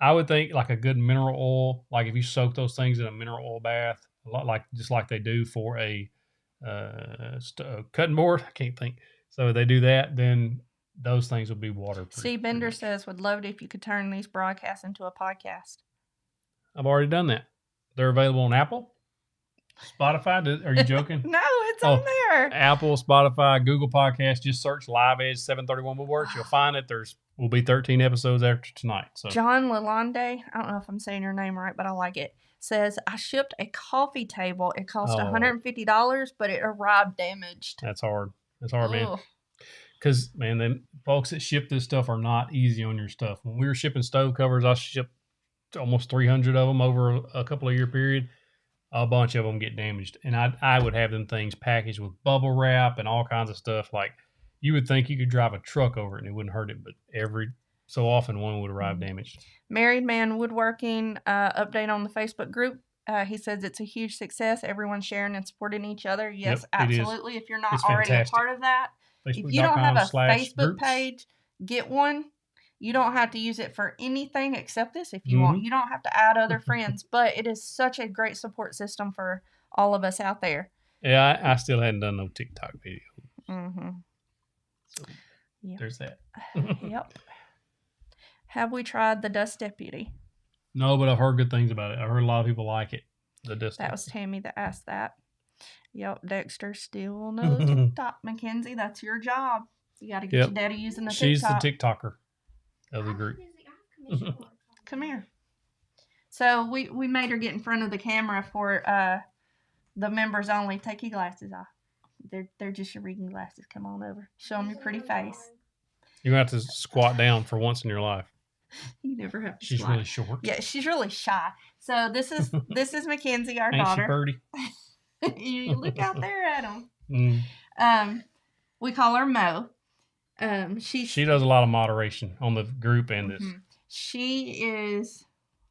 I would think like a good mineral oil, like if you soak those things in a mineral oil bath, a lot like they do for a cutting board. I can't think. So they do that, then those things will be waterproof. Steve Bender says, would love it if you could turn these broadcasts into a podcast. I've already done that. They're available on Apple, Spotify. Are you joking? No, it's on there. Apple, Spotify, Google Podcast. Just search Live Edge 731 Woodworks. You'll find it. Will be 13 episodes after tonight. So John Lalonde, I don't know if I'm saying your name right, but I like it, says, I shipped a coffee table. It cost $150, but it arrived damaged. That's hard. That's hard, man. because, man, the folks that ship this stuff are not easy on your stuff. When we were shipping stove covers, I shipped almost 300 of them over a couple of year period. A bunch of them get damaged, and I would have them things packaged with bubble wrap and all kinds of stuff. Like, you would think you could drive a truck over it and it wouldn't hurt it, but every so often one would arrive damaged. Married Man Woodworking update on the Facebook group. He says it's a huge success. Everyone's sharing and supporting each other. Yes, Yep, absolutely. If you're not It's already fantastic. a part of that, if you don't have a Facebook Facebook.com/groups. page, get one. You don't have to use it for anything except this if you want. You don't have to add other friends, but it is such a great support system for all of us out there. Yeah, I still hadn't done no TikTok video. So Yep. there's that. Yep. Have we tried the Dust Deputy? No, but I've heard good things about it. I've heard a lot of people like it. The Dust That was Deputy. Tammy that asked that. Yep, Dexter still no TikTok. Mackenzie, that's your job. You got to get Yep. your daddy using the She's TikTok. the TikToker of the group. Come here. So we made her get in front of the camera for the members only. Take your glasses off. They're just your reading glasses. Come on over. Show them your pretty face. You're going to have to squat down for once in your life. You never have to She's slide. really short. Yeah, she's really shy. So this is Mackenzie, our Ain't daughter. she birdie? You look out there at them. Mm. We call her Mo. She does a lot of moderation on the group and this. She is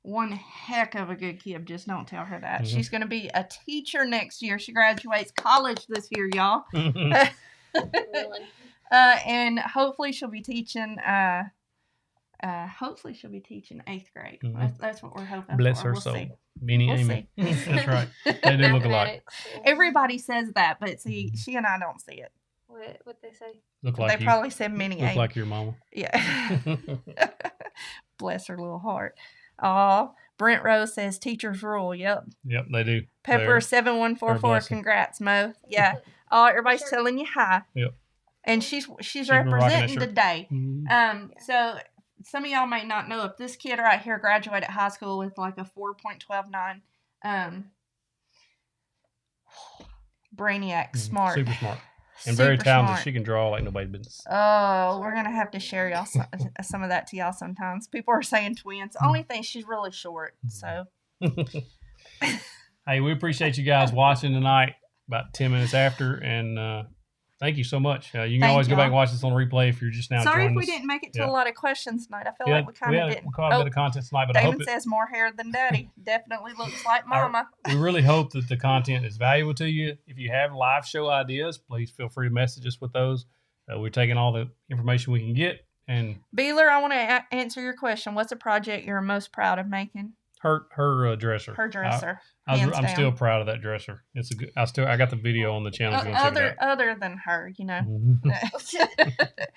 one heck of a good kid. Just don't tell her that. She's going to be a teacher next year. She graduates college this year, y'all. And hopefully she'll be teaching. Hopefully she'll be teaching 8th grade. That's what we're hoping. Bless for. her We'll soul. see. Beanie We'll Amy. That's right. They do look alike. Everybody says that, but see, she and I don't see it. What they say? Look like They you. probably said Mini Look Amy. like your mama. Yeah. Bless her little heart. Aw, Brent Rose says teachers rule. Yep. Yep, they do. Pepper 7144. Congrats, Mo. Yeah. Oh, everybody's telling you hi. Yep. And she's been rocking that representing shirt. today. Mhm. So some of y'all may not know if this kid right here graduated high school with like a 4.129. Brainiac, smart. Super smart. And very Super talented. smart. She can draw like nobody's business. Oh, we're gonna have to share y'all some of that to y'all sometimes. People are saying twins. Only thing she's really short. So Hey, we appreciate you guys watching tonight. About 10 minutes after, and thank you so much. You can always go back and watch this on replay if you're just now sorry if joining we us. didn't make it to a lot of questions tonight. I feel like we kind of didn't. We caught a bit of content tonight, but I Damon hope says more hair than daddy. Definitely looks like mama. we really hope that the content is valuable to you. If you have live show ideas, please feel free to message us with those. We're taking all the information we can get. And Beeler, I want to answer your question. What's a project you're most proud of making? her dresser. Her dresser. I'm still proud of that dresser. It's a good. I got the video on the channel. If you want to check it out. Other than her, you know. Mhm.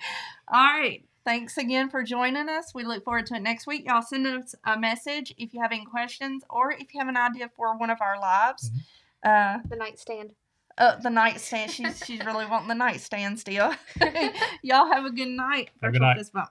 All right. Thanks again for joining us. We look forward to it next week. Y'all send us a message if you have any questions or if you have an idea for one of our lives. The nightstand. The nightstand. She's really wanting the nightstand still. Y'all have a good night. Have a good night. Fist bump.